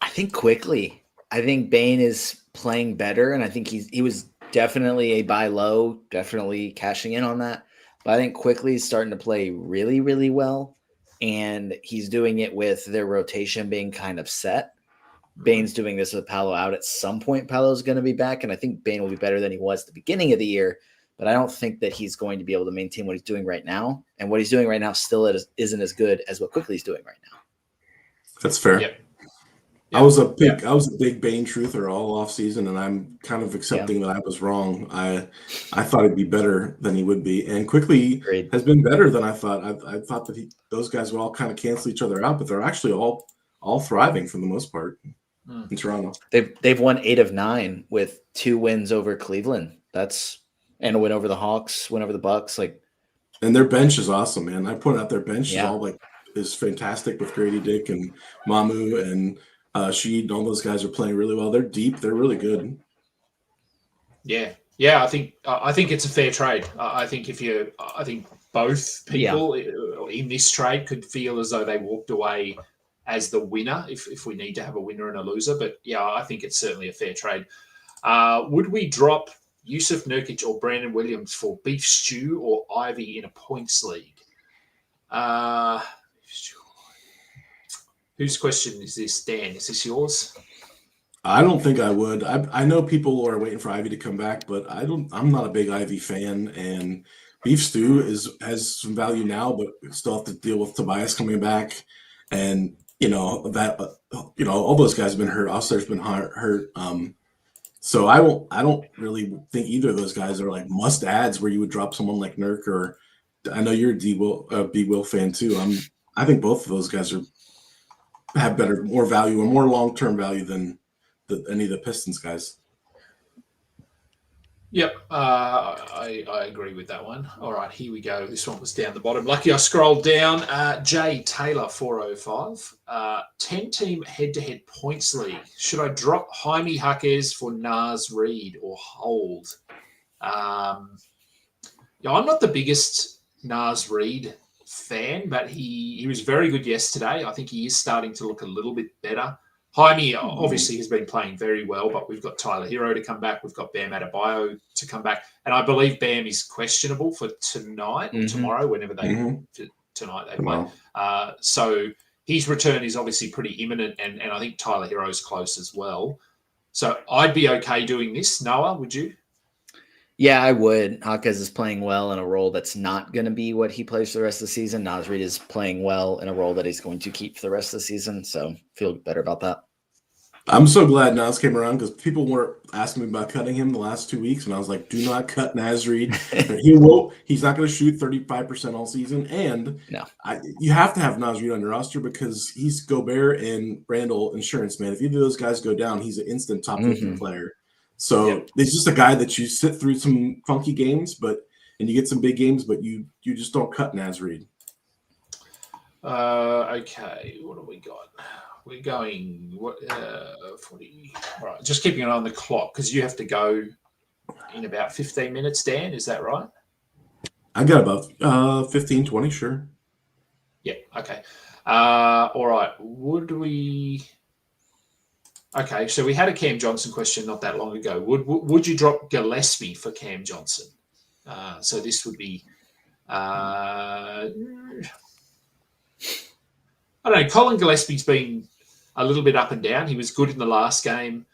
I think Quickly. I think Bane is playing better, and I think he was definitely a buy low, definitely cashing in on that. But I think Quickly is starting to play really, really well, and he's doing it with their rotation being kind of set. Bane's doing this with Palyo out. At some point, Palyo's going to be back, and I think Bane will be better than he was at the beginning of the year. But I don't think that he's going to be able to maintain what he's doing right now. And what he's doing right now still isn't as good as what Quickly's doing right now. That's fair. Yep. I was a big Bane truther all off season, and I'm kind of accepting that I was wrong. I thought he'd be better than he would be, and Quickly has been better than I thought. I thought that those guys would all kind of cancel each other out, but they're actually all thriving for the most part in Toronto. They've won 8 of 9 with 2 wins over Cleveland. And a win over the Hawks, win over the Bucks. And their bench is awesome, man. I pointed out their bench is fantastic with Grady Dick and Mamu and Sheed. All those guys are playing really well. They're deep. They're really good. Yeah. I think it's a fair trade. I think both people in this trade could feel as though they walked away as the winner if we need to have a winner and a loser. But I think it's certainly a fair trade. Would we drop Yusuf Nurkic or Brandon Williams for beef stew or Ivy in a points league? Whose question is this, Dan? Is this yours? I don't think I would. I know people are waiting for Ivy to come back, but I'm not a big Ivy fan, and Beef Stew has some value now, but we still have to deal with Tobias coming back, and all those guys have been hurt. Oster's been hurt. So I don't really think either of those guys are like must adds where you would drop someone like Nurk, or I know you're a B Will fan too. I think both of those guys have more value and more long term value than any of the Pistons guys. Yep, I agree with that one. All right, here we go. This one was down the bottom. Lucky I scrolled down. Jay Taylor 405. 10-team head-to-head points league. Should I drop Jaime Jaquez for Naz Reid or hold? I'm not the biggest Naz Reid fan, but he was very good yesterday. I think he is starting to look a little bit better. Jaime obviously has been playing very well, but we've got Tyler Hero to come back. We've got Bam Adebayo to come back. And I believe Bam is questionable for tonight or tomorrow, whenever tonight they play. So his return is obviously pretty imminent, and I think Tyler Hero's close as well. So I'd be okay doing this. Noah, would you? Yeah, I would. Jaquez is playing well in a role that's not going to be what he plays for the rest of the season. Naz Reid is playing well in a role that he's going to keep for the rest of the season. So feel better about that. I'm so glad Naz came around because people were asking me about cutting him the last 2 weeks, and I was like, do not cut Naz Reid. He's not going to shoot 35% all season, and no. You have to have Naz Reid on your roster because he's Gobert and Randall insurance man. If either of those guys go down, he's an instant top 50 player. So He's just a guy that you sit through some funky games, and you get some big games, but you just don't cut Naz Reid. Okay, what have we got? We're going 40. All right, just keeping an eye on the clock because you have to go in about 15 minutes, Dan. Is that right? I got about 15, 20, sure. Yeah, okay. All right, would we... Okay, so we had a Cam Johnson question not that long ago. Would you drop Gillespie for Cam Johnson? So this would be... I don't know. Colin Gillespie's been a little bit up and down. He was good in the last game.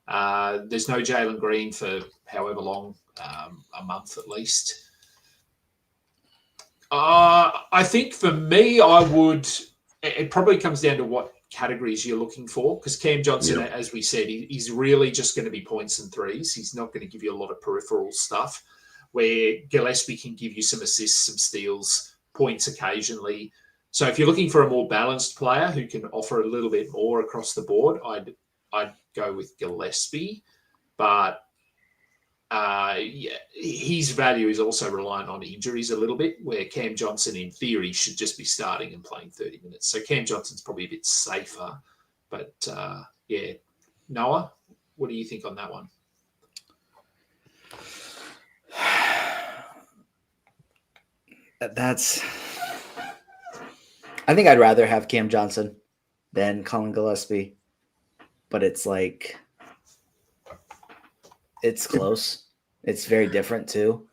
There's no Jalen Green for however long, a month at least. I think for me, it probably comes down to what categories you're looking for, because Cam Johnson, as we said, he's really just going to be points and threes. He's not going to give you a lot of peripheral stuff, where Gillespie can give you some assists, some steals, points occasionally. So if you're looking for a more balanced player who can offer a little bit more across the board, I'd go with Gillespie. But his value is also reliant on injuries a little bit, where Cam Johnson, in theory, should just be starting and playing 30 minutes. So Cam Johnson's probably a bit safer. But, Noah, what do you think on that one? I think I'd rather have Cam Johnson than Colin Gillespie, but it's like, it's close. It's very different too.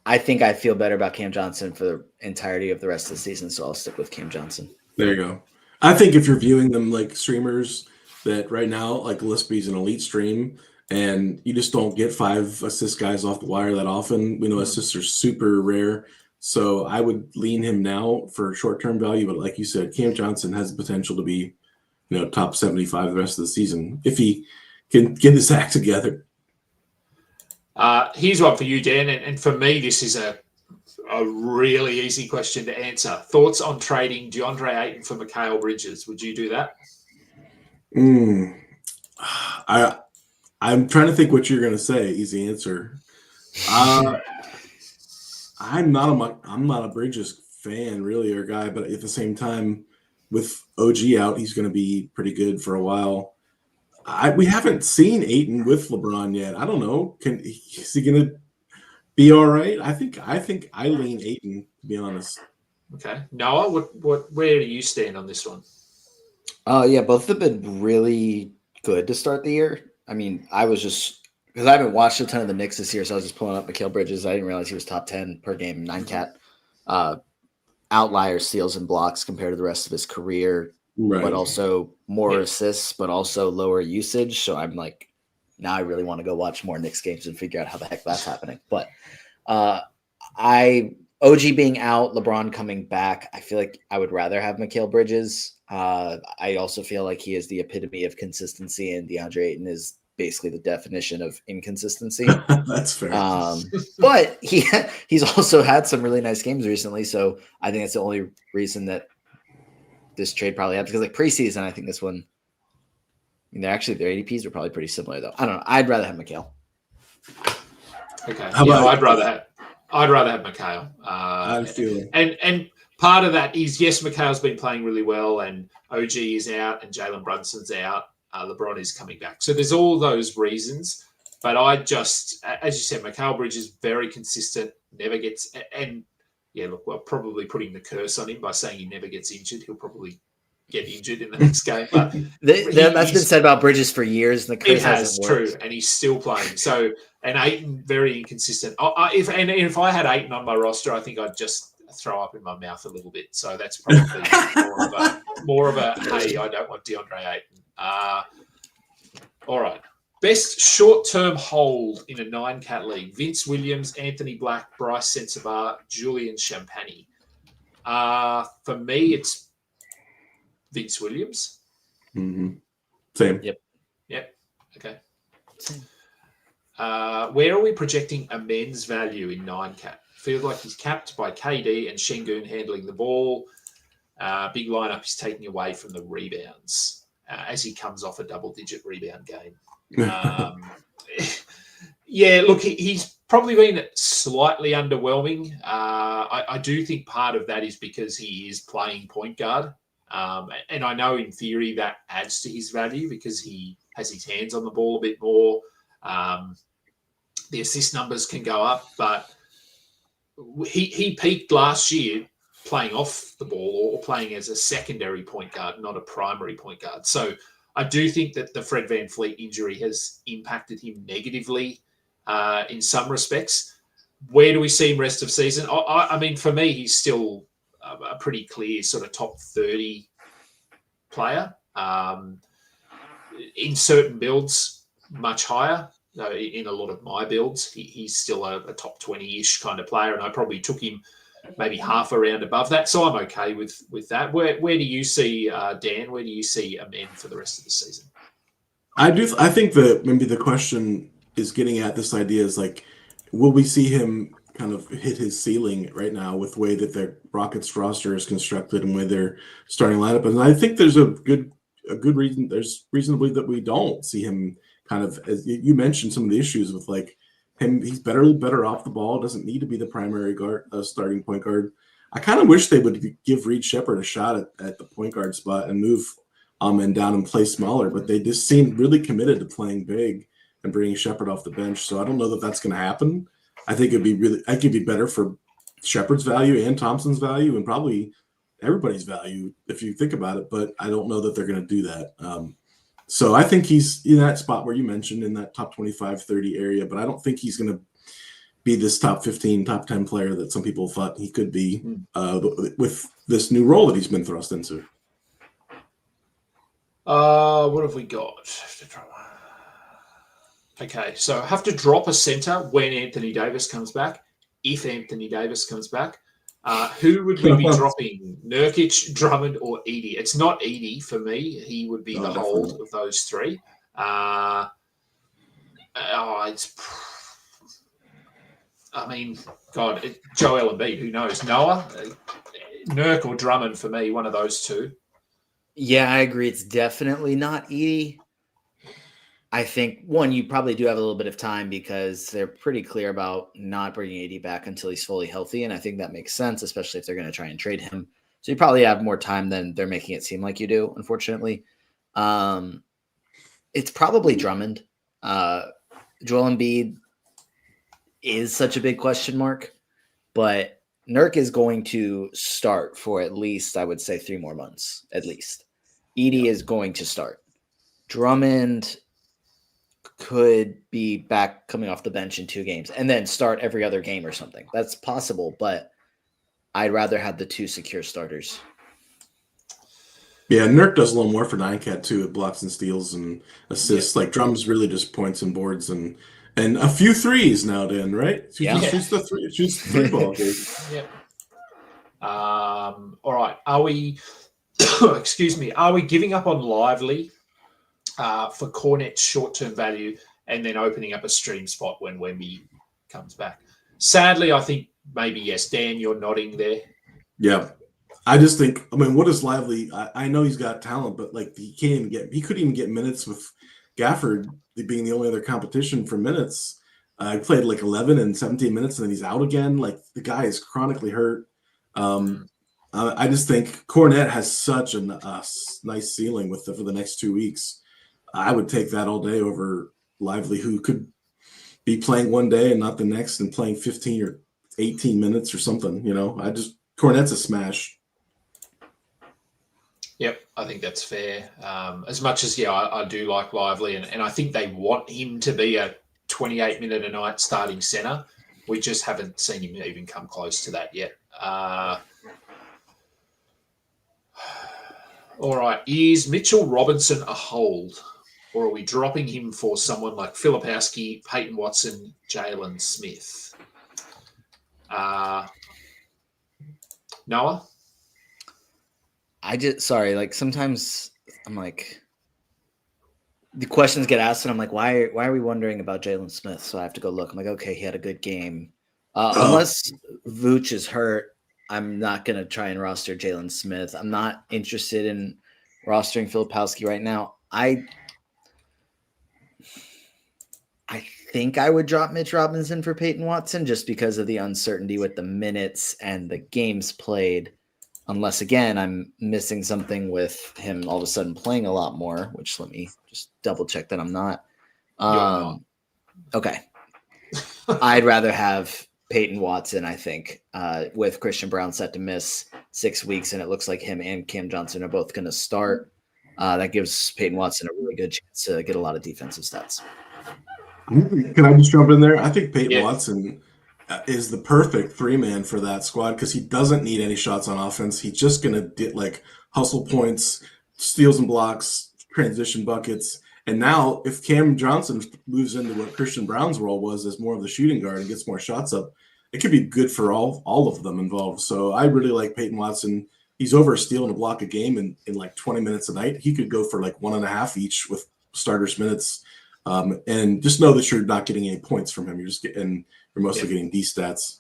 I think I feel better about Cam Johnson for the entirety of the rest of the season, so I'll stick with Cam Johnson. There you go. I think if you're viewing them like streamers, that right now, like Gillespie's an elite stream, and you just don't get 5 assist guys off the wire that often. We know assists are super rare. So I would lean him now for short-term value, but like you said, Cam Johnson has the potential to be, top 75 the rest of the season if he can get his act together. Here's one for you, Dan, and for me, this is a really easy question to answer. Thoughts on trading DeAndre Ayton for Mikal Bridges? Would you do that? I'm trying to think what you're going to say. Easy answer. I'm not a Bridges fan really, or guy, but at the same time, with OG out, he's going to be pretty good for a while. We haven't seen Ayton with LeBron yet. I don't know. Is he going to be all right? I think I lean Ayton, to be honest. Okay, Noah, where do you stand on this one? Yeah, both have been really good to start the year. I mean, I was just, because I haven't watched a ton of the Knicks this year, so I was just pulling up Mikal Bridges. I didn't realize he was top 10 per game, 9 cat. outlier steals and blocks compared to the rest of his career, but also more assists, but also lower usage. So I'm like, now I really want to go watch more Knicks games and figure out how the heck that's happening. But OG being out, LeBron coming back, I feel like I would rather have Mikal Bridges. I also feel like he is the epitome of consistency, and DeAndre Ayton is basically the definition of inconsistency. That's fair. But he's also had some really nice games recently, so I think that's the only reason that this trade probably happened. Because like preseason, I think this one, I mean, their ADPs are probably pretty similar though. I don't know. I'd rather have Mikal. Okay. I'd rather have Mikal. I feel and part of that is, yes, Mikal's been playing really well, and OG is out, and Jalen Brunson's out. LeBron is coming back. So there's all those reasons. But I just, as you said, Mikal Bridges is very consistent, never gets, and yeah, look, we're probably putting the curse on him by saying he never gets injured. He'll probably get injured in the next game. But that's been said about Bridges for years, and the curse hasn't worked. True, and he's still playing. So, and Ayton, very inconsistent. If I had Ayton on my roster, I think I'd just throw up in my mouth a little bit. So that's probably more of a hey, I don't want DeAndre Ayton. All right. Best short-term hold in a 9-cat league: Vince Williams, Anthony Black, Bryce Sensabaugh, Julian Champagny. For me, it's Vince Williams. Mm-hmm. Same. Yep. Okay. Same. Where are we projecting a men's value in 9-cat? Feels like he's capped by KD and Şengün handling the ball. Big lineup is taking away from the rebounds as he comes off a double-digit rebound game. Yeah, look, he's probably been slightly underwhelming. I do think part of that is because he is playing point guard. And I know in theory that adds to his value because he has his hands on the ball a bit more. The assist numbers can go up, but he peaked last year playing off the ball or playing as a secondary point guard, not a primary point guard. So I do think that the Fred VanVleet injury has impacted him negatively in some respects. Where do we see him rest of season? I mean, for me, he's still a pretty clear sort of top 30 player. In certain builds, much higher. In a lot of my builds, he's still a top 20-ish kind of player, and I probably took him maybe half a round above that. So I'm okay with that. Where do you see, Dan, where do you see a man for the rest of the season? I think that maybe the question is getting at this idea is like, will we see him kind of hit his ceiling right now with the way that the Rockets roster is constructed and where their starting lineup is? And I think there's a good reason. There's reason to believe that we don't see him kind of, as you mentioned, some of the issues with like him. He's better off the ball. Doesn't need to be the primary guard, starting point guard. I kind of wish they would give Reed Sheppard a shot at the point guard spot and move and down and play smaller. But they just seem really committed to playing big and bringing Sheppard off the bench. So I don't know that that's going to happen. I think I could be better for Sheppard's value and Thompson's value and probably everybody's value if you think about it. But I don't know that they're going to do that. So I think he's in that spot where you mentioned in that top 25, 30 area, but I don't think he's going to be this top 15, top 10 player that some people thought he could be with this new role that he's been thrust into. What have we got? Okay, so I have to drop a center when Anthony Davis comes back. If Anthony Davis comes back, who would we be dropping? Nurkic, Drummond, or Edey? It's not Edey for me. He would be the hold of those three. Joel Embiid, who knows? Noah, Nurk, or Drummond for me, one of those two. Yeah, I agree. It's definitely not Edey. I think, one, you probably do have a little bit of time because they're pretty clear about not bringing Edey back until he's fully healthy, and I think that makes sense, especially if they're going to try and trade him. So you probably have more time than they're making it seem like you do, unfortunately. It's probably Drummond. Joel Embiid is such a big question mark, but Nurk is going to start for at least, I would say, 3 more months, at least. Edey is going to start. Drummond could be back coming off the bench in 2 games and then start every other game or something. That's possible, but I'd rather have the 2 secure starters. Yeah, Nurk does a little more for 9cat too. It blocks and steals and assists. Yep. Like Drums really just points and boards and a few threes now, Dan, right? She Yeah. just shoots the 3-ball. Yep. All right. Are we excuse me, are we giving up on Lively for Cornet's short-term value and then opening up a stream spot when Wemby comes back? Sadly, I think maybe yes. Dan, you're nodding there. Yeah. I just think, I mean, what is Lively? I know he's got talent, but like he couldn't even get minutes with Gafford being the only other competition for minutes. He played like 11 and 17 minutes and then he's out again. Like the guy is chronically hurt. I just think Cornet has such a nice ceiling for the next 2 weeks. I would take that all day over Lively, who could be playing one day and not the next and playing 15 or 18 minutes or something. Cornet's a smash. Yep, I think that's fair. As much as, I do like Lively, and I think they want him to be a 28-minute a night starting center. We just haven't seen him even come close to that yet. All right, is Mitchell Robinson a hold, or are we dropping him for someone like Filipowski, Peyton Watson, Jalen Smith? Noah? Sometimes I'm like, the questions get asked and I'm like, why are we wondering about Jalen Smith? So I have to go look. I'm like, okay, he had a good game. Unless Vooch is hurt, I'm not going to try and roster Jalen Smith. I'm not interested in rostering Filipowski right now. I think I would drop Mitch Robinson for Peyton Watson just because of the uncertainty with the minutes and the games played. Unless, again, I'm missing something with him all of a sudden playing a lot more, which let me just double check that I'm not. Okay. I'd rather have Peyton Watson, I think, with Christian Brown set to miss 6 weeks, and it looks like him and Cam Johnson are both going to start. That gives Peyton Watson a really good chance to get a lot of defensive stats. Can I just jump in there? I think Peyton Watson is the perfect 3-man for that squad because he doesn't need any shots on offense. He's just going to get like hustle points, steals and blocks, transition buckets. And now if Cam Johnson moves into what Christian Brown's role was as more of the shooting guard and gets more shots up, it could be good for all of them involved. So I really like Peyton Watson. He's over a steal and a block a game in like 20 minutes a night. He could go for like 1.5 each with starters minutes. And just know that you're not getting any points from him. You're mostly getting D stats.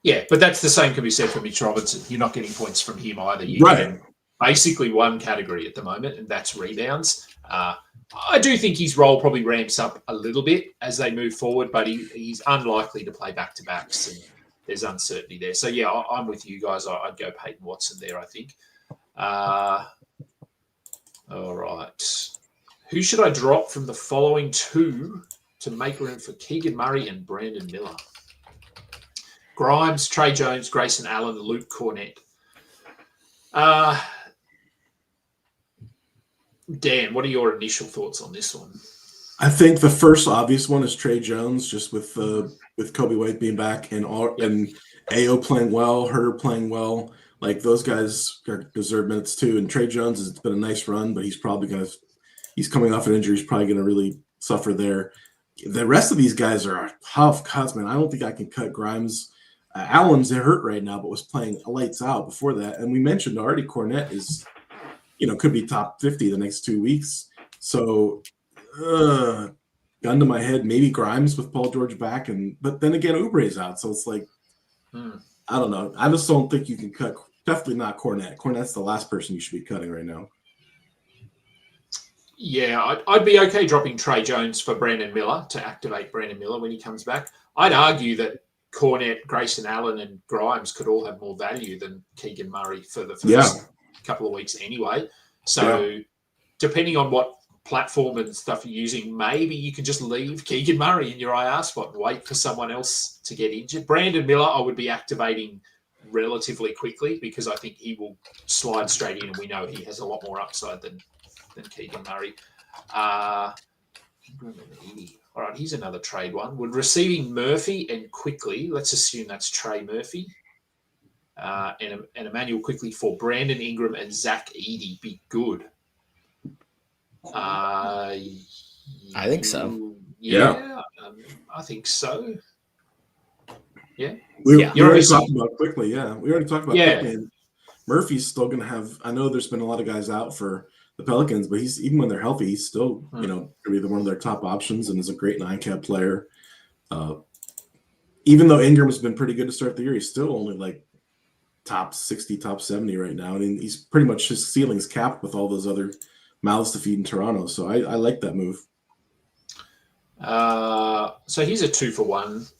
Yeah, but that's the same can be said for Mitch Robinson. You're not getting points from him either. You're getting basically one category at the moment, and that's rebounds. I do think his role probably ramps up a little bit as they move forward, but he's unlikely to play back-to-backs, and there's uncertainty there. So, yeah, I'm with you guys. I'd go Peyton Watson there, I think. All right. Who should I drop from the following 2 to make room for Keegan Murray and Brandon Miller? Grimes, Trey Jones, Grayson Allen, Luke Cornett. Dan, what are your initial thoughts on this one? I think the first obvious one is Trey Jones, just with Kobe White being back and AO playing well, Herter playing well. Like those guys deserve minutes too. And Trey Jones has been a nice run, but he's coming off an injury. He's probably going to really suffer there. The rest of these guys are tough cuts, man. I don't think I can cut Grimes. Allen's hurt right now, but was playing lights out before that. And we mentioned already Cornett is, could be top 50 the next 2 weeks. So, gun to my head, maybe Grimes with Paul George back. But then again, Oubre's out. So it's like, I don't know. I just don't think you can cut. Definitely not Cornett. Cornett's the last person you should be cutting right now. Yeah, I'd be okay dropping Trey Jones for Brandon Miller to activate Brandon Miller when he comes back. I'd argue that Cornett, Grayson Allen, and Grimes could all have more value than Keegan Murray for the first couple of weeks anyway. So depending on what platform and stuff you're using, maybe you can just leave Keegan Murray in your IR spot and wait for someone else to get injured. Brandon Miller, I would be activating relatively quickly because I think he will slide straight in, and we know he has a lot more upside than Keegan Murray. All right, here's another trade one. Would receiving Murphy and quickly, let's assume that's Trey Murphy. and Emmanuel quickly for Brandon Ingram and Zach Edey be good? I think so. Yeah, I think so. Yeah. We already talked about quickly. Yeah, we already talked about quickly. And Murphy's still going to have. I know there's been a lot of guys out for the Pelicans, but he's even when they're healthy, he's still going to be one of their top options and is a great 9-cap player. Even though Ingram has been pretty good to start the year, he's still only like top 60, top 70 right now, and he's pretty much his ceiling's capped with all those other mouths to feed in Toronto. So I like that move. So here's a 2-for-1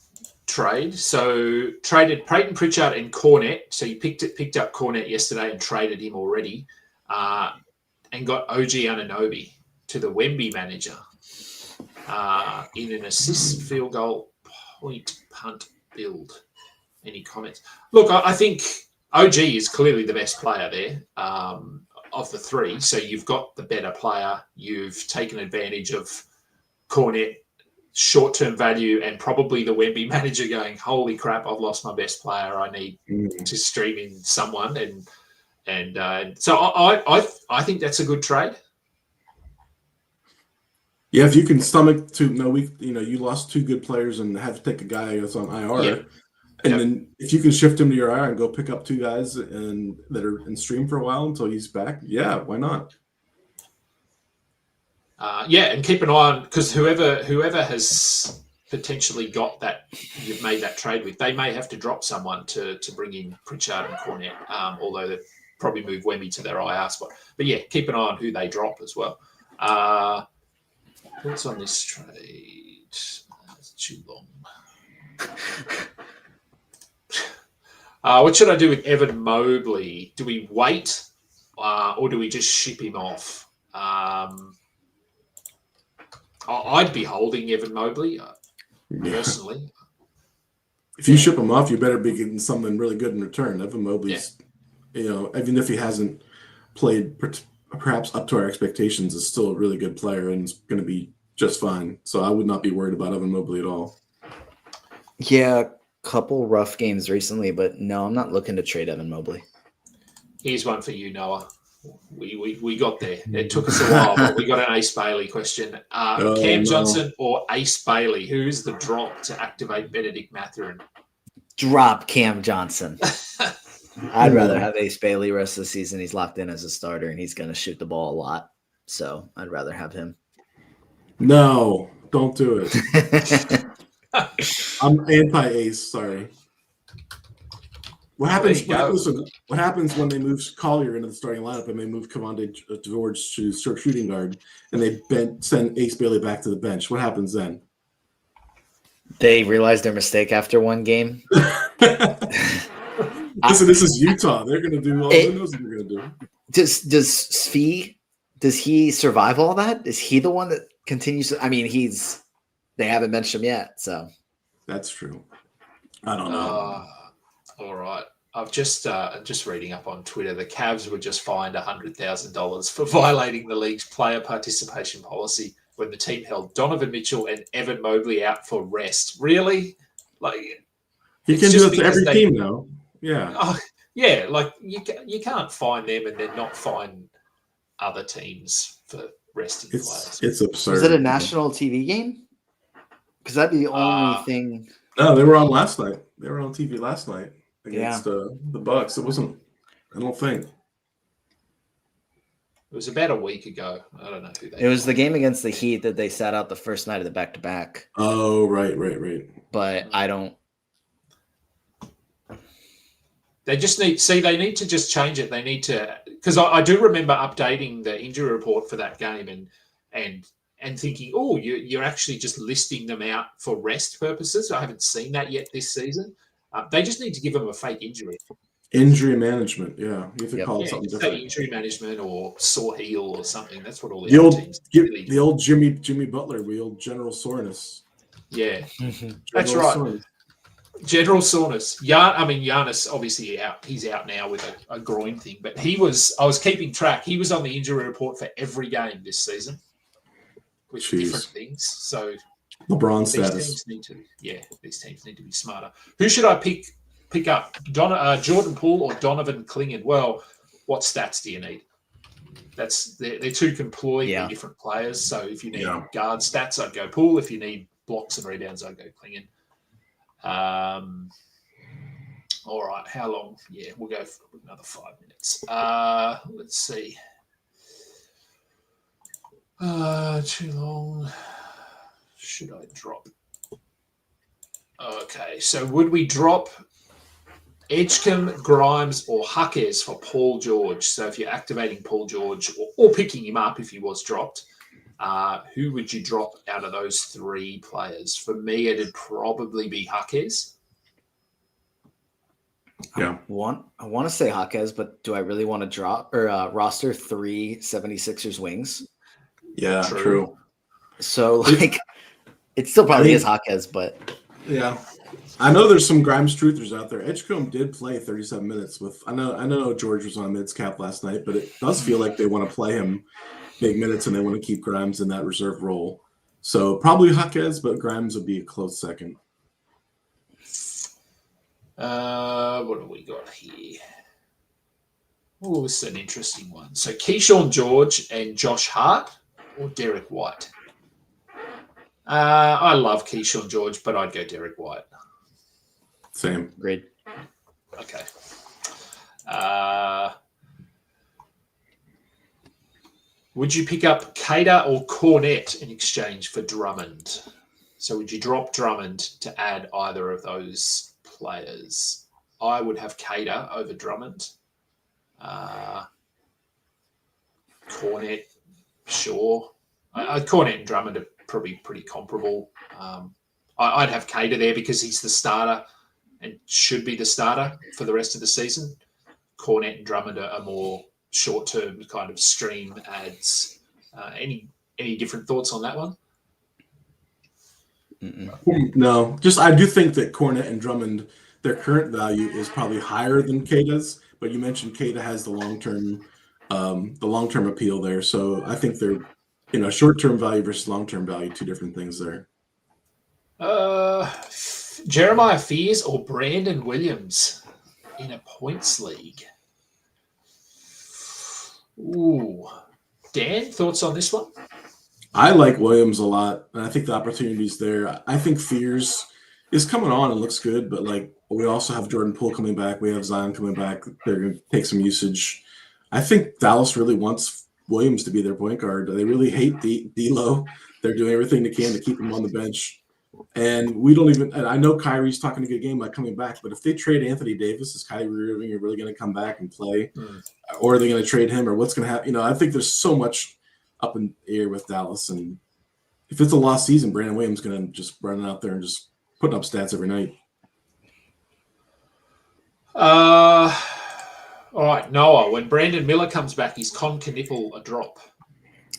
trade. So traded Peyton Pritchard and Cornette. So you picked up Cornette yesterday and traded him already, and got OG Anunoby to the Wemby manager in an assist, field goal, point, punt, build. Any comments? Look, I think OG is clearly the best player there of the three. So you've got the better player. You've taken advantage of Cornette short-term value and probably the Wemby manager going, holy crap, I've lost my best player. I need to stream in someone. And so I think that's a good trade. Yeah, if you can stomach you lost 2 good players and have to take a guy that's on IR, and then if you can shift him to your IR and go pick up 2 guys that are in stream for a while until he's back, why not? And keep an eye on, because whoever has potentially got that you've made that trade with, they may have to drop someone to bring in Pritchard and Cornette, although they probably move Wemby to their IR spot. But keep an eye on who they drop as well. What's on this trade? It's too long. What should I do with Evan Mobley? Do we wait or do we just ship him off? I'd be holding Evan Mobley personally. If you ship him off, you better be getting something really good in return. Evan Mobley's, even if he hasn't played perhaps up to our expectations, is still a really good player and is going to be just fine. So I would not be worried about Evan Mobley at all. Yeah, couple rough games recently, but no, I'm not looking to trade Evan Mobley. Here's one for you, Noah. We got there. It took us a while, but we got an Ace Bailey question. Cam Johnson or Ace Bailey? Who's the drop to activate Benedict Mathurin? Drop Cam Johnson. I'd rather have Ace Bailey rest of the season. He's locked in as a starter, and he's going to shoot the ball a lot. So I'd rather have him. No, don't do it. I'm anti-Ace. Sorry. What happens when they move Collier into the starting lineup and they move Kevonde George to shooting guard and they send Ace Bailey back to the bench? What happens then? They realize their mistake after one game. Listen, this is Utah. They're going to do all who knows what they're going to do. Does Svi, does he survive all that? Is he the one that continues to, they haven't benched him yet, so. That's true. I don't know. All right. I've just reading up on Twitter. The Cavs were just fined $100,000 for violating the league's player participation policy when the team held Donovan Mitchell and Evan Mobley out for rest. Really? You can do that to every team now. Yeah. Oh, yeah. You can't fine them and then not fine other teams for resting players. It's absurd. Was it a national TV game? Because that'd be the only thing. No, they were on last night. They were on TV last night against the Bucks. It wasn't. I don't think. It was about a week ago. I don't know who they. It was the game against the Heat that they sat out the first night of the back-to-back. Oh, right. But I don't. They just need. They need to just change it. They need to, because I do remember updating the injury report for that game and thinking, oh, you're actually just listing them out for rest purposes. I haven't seen that yet this season. They just need to give them a fake injury. Injury management, yeah. You have to call it something different. Injury management or sore heel or something. That's what all the other teams do. The old Jimmy Butler, the old General Soreness. Yeah, that's right. Soreness. General Soreness. Giannis obviously out. He's out now with a groin thing, but I was keeping track. He was on the injury report for every game this season with different things. So LeBron these status. These teams need to be smarter. Who should I pick pick up Jordan Poole or Donovan Clingan? Well, what stats do you need? They're two completely different players. So if you need guard stats, I'd go Poole. If you need blocks and rebounds, I'd go Clingan. All right, how long? Yeah, we'll go for another 5 minutes. Let's see. Too long. Should I drop? Okay, so would we drop Edgecombe, Grimes, or Huckes for Paul George? So if you're activating Paul George or picking him up if he was dropped, who would you drop out of those three players? For me, it'd probably be Huckes. Yeah. I want to say Huckes, but do I really want to drop or roster 3 76ers wings? Yeah, true. So like it still probably is Huckes, but yeah. I know there's some Grimes truthers out there. Edgecombe did play 37 minutes with I know George was on mids cap last night, but it does feel like they want to play him big minutes and they want to keep Grimes in that reserve role. So probably Huckes, but Grimes would be a close second. What have we got here? Oh, this is an interesting one. So Keyshawn George and Josh Hart or Derek White? I love Keyshawn George, but I'd go Derek White. Same. Great. Okay. Would you pick up Cater or Cornette in exchange for Drummond? So would you drop Drummond to add either of those players? I would have Cater over Drummond. Cornette, sure. Cornette and Drummond are probably pretty comparable. I'd have Cater there because he's the starter and should be the starter for the rest of the season. Cornette and Drummond are more short-term kind of stream ads. Any different thoughts on that one? No, just I do think that Cornette and Drummond, their current value is probably higher than Kata's, but you mentioned Kata has the long-term appeal there. So I think they're, short-term value versus long-term value, two different things there. Jeremiah Fears or Brandon Williams in a points league? Ooh. Dan, thoughts on this one? I like Williams a lot, and I think the opportunity's there. I think Fears is coming on and looks good, but we also have Jordan Poole coming back. We have Zion coming back. They're going to take some usage. I think Dallas really wants Williams to be their point guard. They really hate D'Lo. They're doing everything they can to keep him on the bench. And we don't even – and I know Kyrie's talking a good game about coming back, but if they trade Anthony Davis, is Kyrie Irving really going to come back and play? Or are they going to trade him, or what's going to happen? I think there's so much up in the air with Dallas. And if it's a lost season, Brandon Williams is going to just run out there and just putting up stats every night. All right, Noah, when Brandon Miller comes back, is Con Knipple a drop?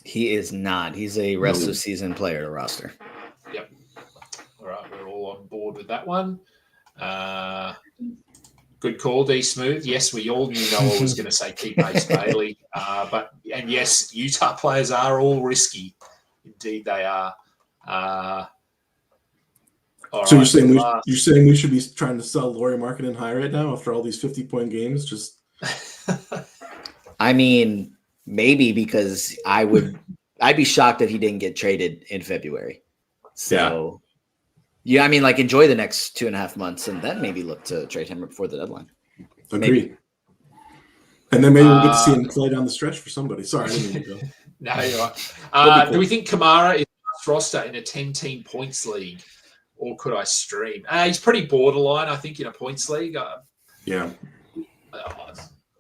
He is not. He's a rest of season player to roster. Yep. All right, we're all on board with that one. Good call, D Smooth. Yes, we all knew Noah was going to say keep Ace Bailey. And yes, Utah players are all risky. Indeed, they are. So you're saying we should be trying to sell Lauri Markkanen high right now after all these 50-point games? Just I mean, maybe, because I'd be shocked if he didn't get traded in February. So yeah, I mean, enjoy the next 2.5 months and then maybe look to trade him before the deadline. Agreed. Maybe. And then maybe we'll get to see him play down the stretch for somebody. Sorry, I didn't mean to go. No, you're right. Cool. Do we think Kamara is roster in a 10-team points league, or could I stream? He's pretty borderline, I think, in a points league.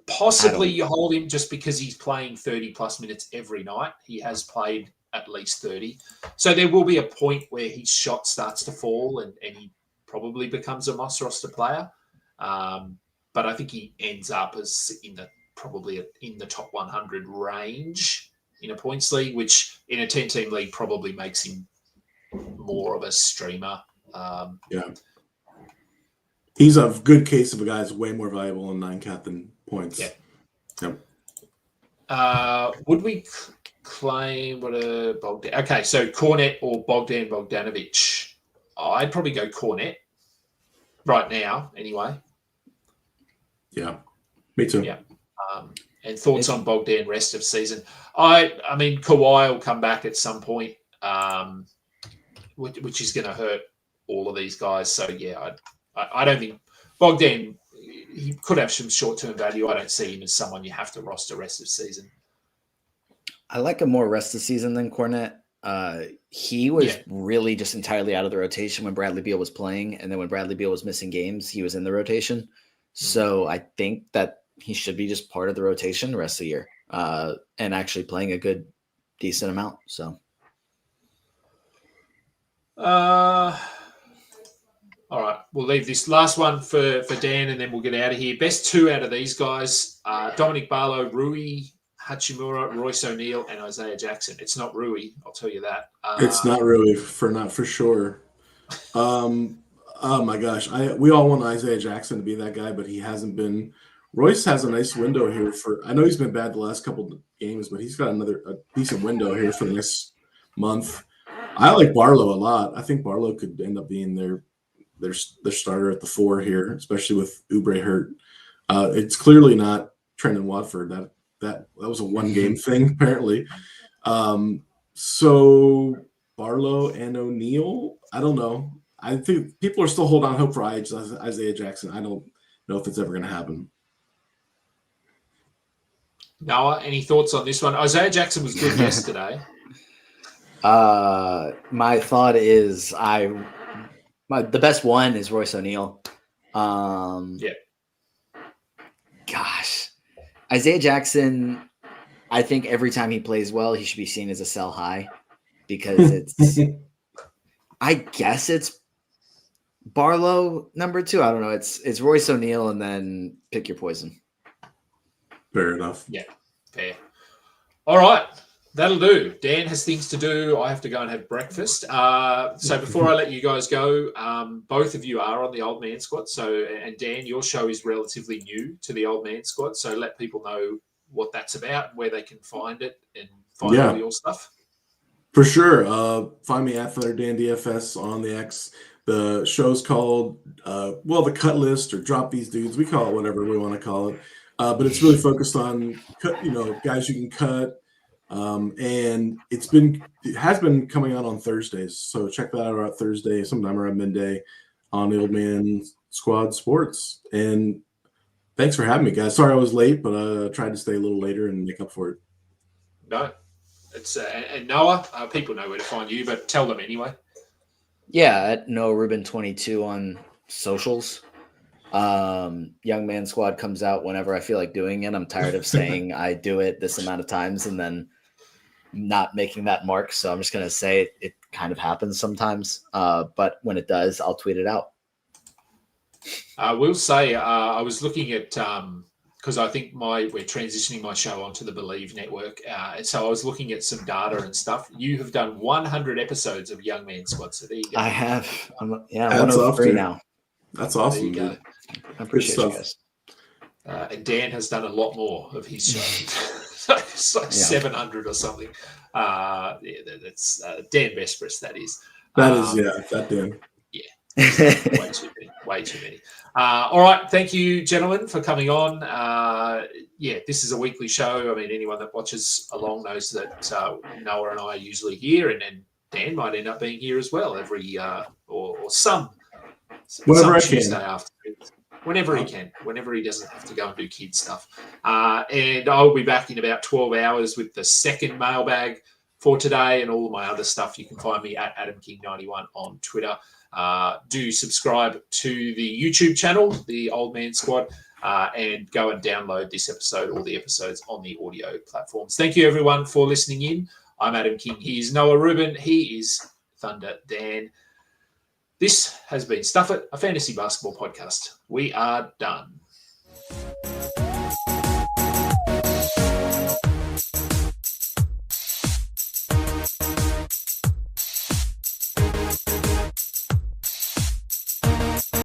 Possibly you hold him just because he's playing 30-plus minutes every night. He has played at least 30. So there will be a point where his shot starts to fall and he probably becomes a must roster player. But I think he ends up as probably in the top 100 range in a points league, which in a 10-team league probably makes him more of a streamer. He's a good case of a guy that's way more valuable in 9-cat than points. Would we claim Bogdan? Okay, so Cornette or Bogdanovich? I'd probably go Cornette right now, anyway. Yeah, me too. Yeah. And thoughts on Bogdan rest of season? I mean, Kawhi will come back at some point, which is going to hurt all of these guys. So yeah, I don't think Bogdan. He could have some short-term value. I don't see him as someone you have to roster rest of season. I like him more rest of season than Cornette. He was really just entirely out of the rotation when Bradley Beal was playing, and then when Bradley Beal was missing games, he was in the rotation. So I think that he should be just part of the rotation the rest of the year, and actually playing a good, decent amount. So, all right, we'll leave this last one for Dan, and then we'll get out of here. Best two out of these guys: Dominic Barlow, Rui Hachimura, Royce O'Neal, and Isaiah Jackson. It's not Rui, I'll tell you that. It's not Rui for sure. Oh my gosh, we all want Isaiah Jackson to be that guy, but he hasn't been. Royce has a nice window here I know he's been bad the last couple of games, but he's got a decent window here for the next month. I like Barlow a lot. I think Barlow could end up being their starter at the 4 here, especially with Oubre hurt. It's clearly not Trendon Watford. That was a one-game thing, apparently. So Barlow and O'Neal, I don't know. I think people are still holding on hope for Isaiah Jackson. I don't know if it's ever going to happen. Noah, any thoughts on this one? Isaiah Jackson was good yesterday. My thought is the best one is Royce O'Neal. Gosh, Isaiah Jackson, I think every time he plays well, he should be seen as a sell high because it's, I guess it's Barlow number 2. I don't know. It's Royce O'Neal and then pick your poison. Fair enough. Yeah, fair. All right, that'll do. Dan has things to do. I have to go and have breakfast. So before I let you guys go, both of you are on the Old Man Squad. And Dan, your show is relatively new to the Old Man Squad. So let people know what that's about, where they can find it, and find all your stuff. For sure. Find me at ThunderDanDFS on the X. The show's called, the Cut List or Drop These Dudes. We call it whatever we want to call it. But it's really focused on, guys you can cut. And it has been coming out on Thursdays. So check that out on Thursday, sometime around midday on the Old Man Squad Sports. And thanks for having me, guys. Sorry I was late, but I tried to stay a little later and make up for it. No, it's and Noah, people know where to find you, but tell them anyway. Yeah, at Noah Rubin 22 on socials. Young Man Squad comes out whenever I feel like doing it. I'm tired of saying I do it this amount of times and then not making that mark. So I'm just going to say it kind of happens sometimes. But when it does, I'll tweet it out. I will say I was looking at because I think we're transitioning my show onto the Believe network. So I was looking at some data and stuff. You have done 100 episodes of Young Man Squad. So there you go. I have. I'm 103 now. That's awesome. There you go. I appreciate you guys. And Dan has done a lot more of his show. It's like 700 or something. That's Dan Vesperis, that is. That Dan. Yeah. Way too many. All right. Thank you, gentlemen, for coming on. This is a weekly show. I mean, anyone that watches along knows that Noah and I are usually here, and then Dan might end up being here as well every or some Tuesday afternoon. Whenever he can, whenever he doesn't have to go and do kid stuff. And I'll be back in about 12 hours with the second mailbag for today and all of my other stuff. You can find me at AdamKing91 on Twitter. Do subscribe to the YouTube channel, the Old Man Squad, and go and download this episode, all the episodes on the audio platforms. Thank you, everyone, for listening in. I'm Adam King. He is Noah Rubin. He is Thunder Dan. This has been Stuff It, a fantasy basketball podcast. We are done.